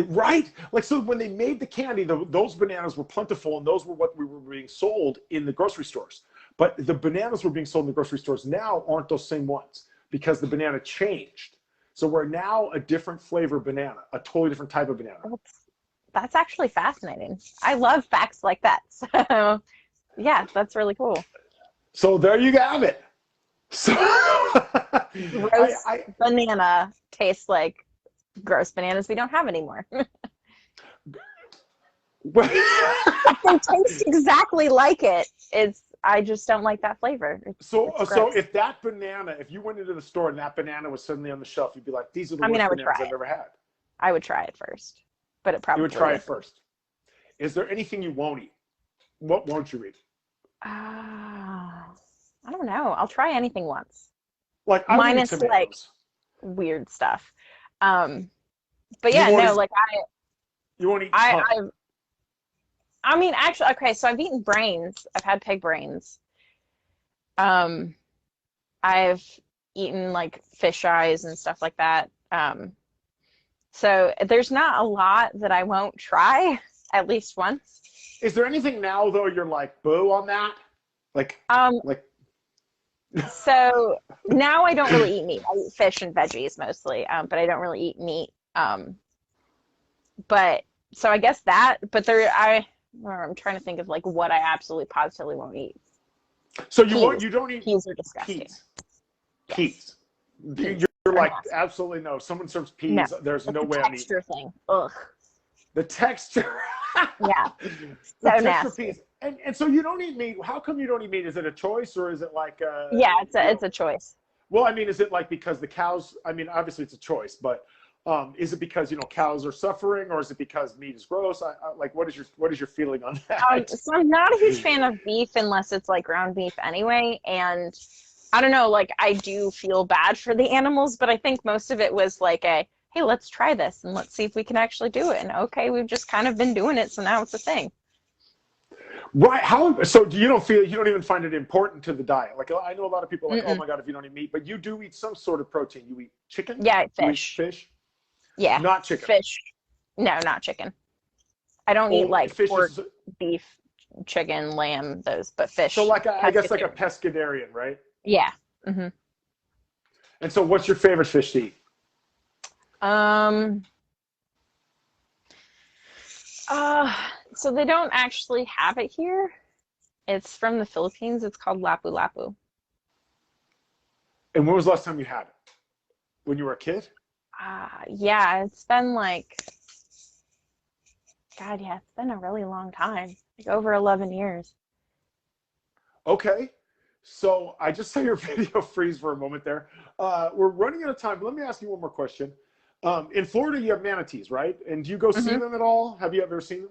right? Like, so when they made the candy, those bananas were plentiful, and those were what we were being sold in the grocery stores. But the bananas were being sold in the grocery stores now aren't those same ones because the banana changed. So we're now a different flavor banana, a totally different type of banana. That's actually fascinating. I love facts like that. So, yeah, that's really cool. So there you have it. So Gross banana tastes like gross bananas we don't have anymore. They taste exactly like it. I just don't like that flavor. So It's gross. if that banana, if you went into the store and that banana was suddenly on the shelf, you'd be like, these are the I mean, worst I would bananas try I've it. ever had. I would try it first, but it You probably would try it is. first. Is there anything you won't eat? What won't you eat? I don't know. I'll try anything once, Like, I would eat minus like tomatoes. weird stuff. But You yeah, won't no, eat, like you won't eat I, tongue. I mean, actually, okay. So I've eaten brains. I've had pig brains. Um, I've eaten like fish eyes and stuff like that. So there's not a lot that I won't try at least once. Is there anything now, though, you're like, boo on that? Like, Um, like, so now I don't really eat meat. I eat fish and veggies mostly, but I don't really eat meat. But so I guess that, but I'm trying to think of like what I absolutely positively won't eat. so Peas. you don't eat Peas are disgusting. peas. Yes. Peas. Peas You're are like, nasty. absolutely no. Someone serves No, peas. There's it's no a way I'm eating. texture thing. Ugh. The texture. Yeah. The So texture nasty. peas. And so you don't eat meat. How come you don't eat meat? Is it a choice or is it like Yeah, you know, it's a choice. well, I mean, is it like because the cows, I mean, obviously it's a choice, but Is it because cows are suffering, or is it because meat is gross? Like, what is your feeling on that? So I'm not a huge fan of beef unless it's like ground beef anyway. And I don't know, like I do feel bad for the animals, but I think most of it was like hey, let's try this and let's see if we can actually do it. And okay, we've just kind of been doing it, so now it's a thing. Right. How so? You don't even find it important to the diet? Like, I know a lot of people are like, oh Mm-mm. my god, if you don't eat meat, but you do eat some sort of protein. You eat chicken. Yeah, You eat fish. fish. Yeah, Not chicken. fish. No, not chicken. I don't eat Only like fish pork, is beef, chicken, lamb, those, but so fish. like I guess like a Pescatarian. pescatarian, right? Yeah. hmm And so, what's your favorite fish to eat? Um. Uh. So they don't actually have it here. It's from the Philippines. It's called lapu lapu. And when was the last time you had it? When you were a kid? Yeah, it's been like, God, yeah, it's been a really long time, like over 11 years. Okay. So I just saw your video freeze for a moment there. We're running out of time, but let me ask you one more question. In Florida, you have manatees, right? And do you go see hmm them at all? Have you ever seen them?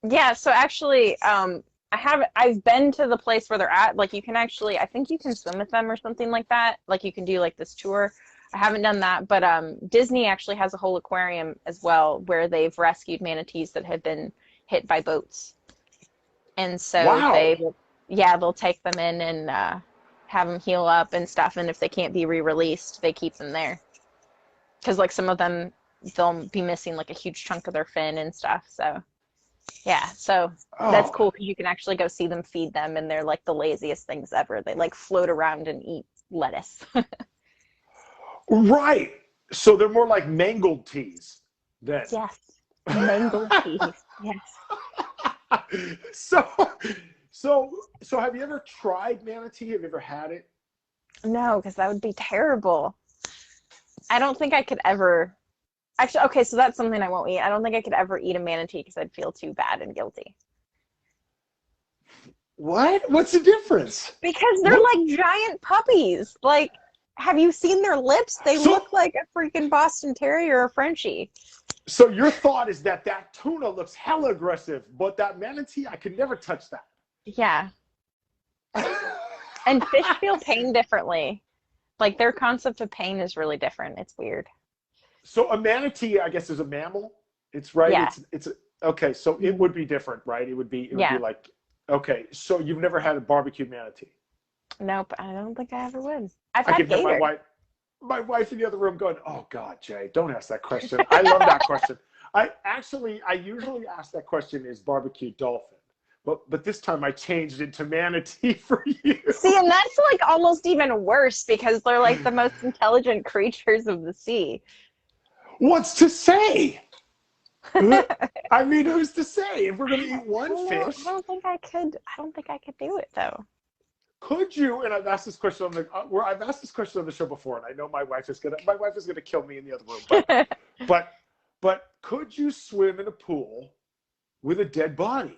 Yeah, so actually, I've been to the place where they're at. Like you can actually, I think you can swim with them or something like that. Like you can do like this tour. I haven't done that, but Disney actually has a whole aquarium as well where they've rescued manatees that have been hit by boats. And so Wow. yeah, they'll take them in and have them heal up and stuff. And if they can't be re-released, they keep them there. Because like some of them, they'll be missing like a huge chunk of their fin and stuff. So yeah, so that's Oh, cool because you can actually go see them feed them, and they're like the laziest things ever. They like float around and eat lettuce. right. So they're more like mangled teas then. Yes, mangled peas. Yes. so, so have you ever tried manatee? Have you ever had it? No, because that would be terrible. I don't think I could ever. Actually, okay, so that's something I won't eat. I don't think I could ever eat a manatee because I'd feel too bad and guilty. What? What's the difference? Because they're What? like giant puppies. Like, have you seen their lips? They So, look like a freaking Boston Terrier or a Frenchie. so your thought is that that tuna looks hella aggressive, but that manatee, I could never touch that. Yeah. And fish feel pain differently. Like their concept of pain is really different. It's weird. So a manatee, I guess, is a mammal. It's right. Yeah. It's okay. So it would be different, right? It would be Yeah. like okay. So you've never had a barbecued manatee. Nope. I don't think I ever would. I've I can had hear gator. my wife in the other room going, "Oh God, Jay, don't ask that question." I love that question. I usually ask that question is barbecued dolphin, but this time I changed it to manatee for you. See, and that's like almost even worse because they're like the most intelligent creatures of the sea. What's to say? I mean, who's to say? If we're gonna eat one I fish, don't think I could. I don't think I could do it though. could you? And I've asked this question on the where I've asked this question on the show before, and I know my wife is gonna kill me in the other room, but but could you swim in a pool with a dead body?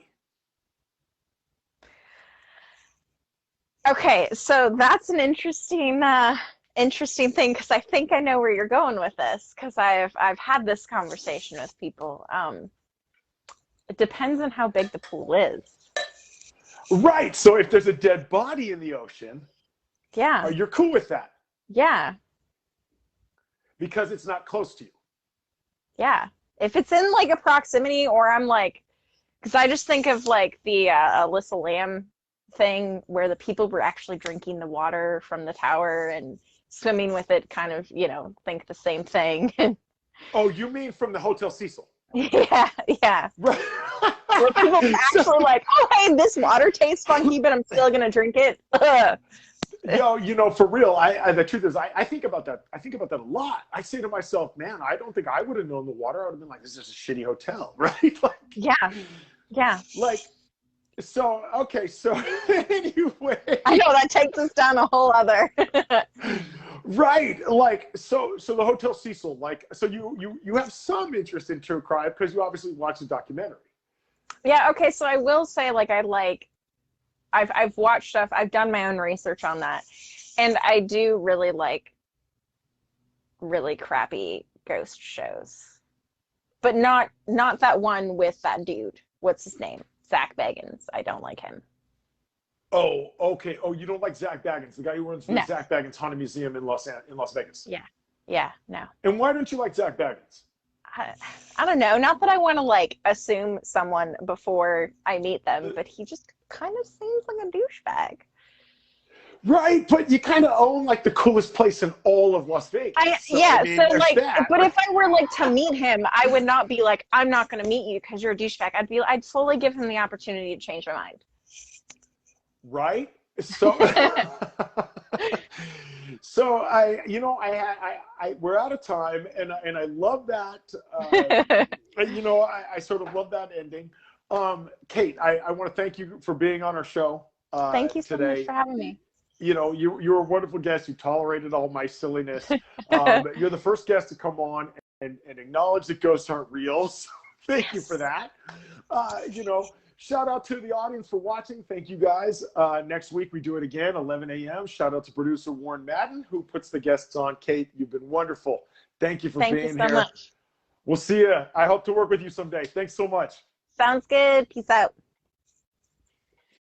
Okay, so that's an interesting thing because I think I know where you're going with this because I've had this conversation with people. It depends on how big the pool is. Right. So if there's a dead body in the ocean, Yeah, you're cool with that yeah, because it's not close to you. yeah. If it's in like a proximity, or I'm like, because I just think of like the Alyssa Lamb thing where the people were actually drinking the water from the tower and swimming with it, kind of, think the same thing. Oh, you mean from the Hotel Cecil? Yeah, yeah. Right. Where people are So, actually like, oh, hey, this water tastes funky, but I'm still gonna drink it. Ugh. for real, the truth is, I think about that. I think about that a lot. I say to myself, man, I don't think I would have known the water. I would have been like, this is a shitty hotel, right? Yeah, yeah. Like, so, okay, so anyway. I know that takes us down a whole other. Right, like, so the Hotel Cecil, like, so you have some interest in true crime because you obviously watched the documentary. Yeah, okay, so I will say, like, I've watched stuff, I've done my own research on that, and I do really like really crappy ghost shows, but not that one with that dude. What's his name? Zach Bagans. I don't like him. Oh, okay. Oh, you don't like Zach Baggins, the guy who runs the No. Zach Baggins Haunted Museum in Las Vegas. Yeah, no. And why don't you like Zach Baggins? I don't know. Not that I want to like assume someone before I meet them, but he just kind of seems like a douchebag. Right, but you kind of own like the coolest place in all of Las Vegas. So there's like, that. but if I were like to meet him, I would not be like, I'm not going to meet you because you're a douchebag. I'd fully give him the opportunity to change my mind. Right. So, so we're out of time, and I love that. I sort of love that ending. Cayt, I want to thank you for being on our show. Thank you so today. much for having me. You're a wonderful guest. You tolerated all my silliness. You're the first guest to come on and acknowledge that ghosts aren't real. So thank you for that. Shout out to the audience for watching. Thank you guys. Next week we do it again, 11 a.m. Shout out to producer Warren Madden, who puts the guests on. Cayt, you've been wonderful. Thank you for being here. Thank you so much. We'll see you. I hope to work with you someday. Thanks so much. Sounds good. Peace out.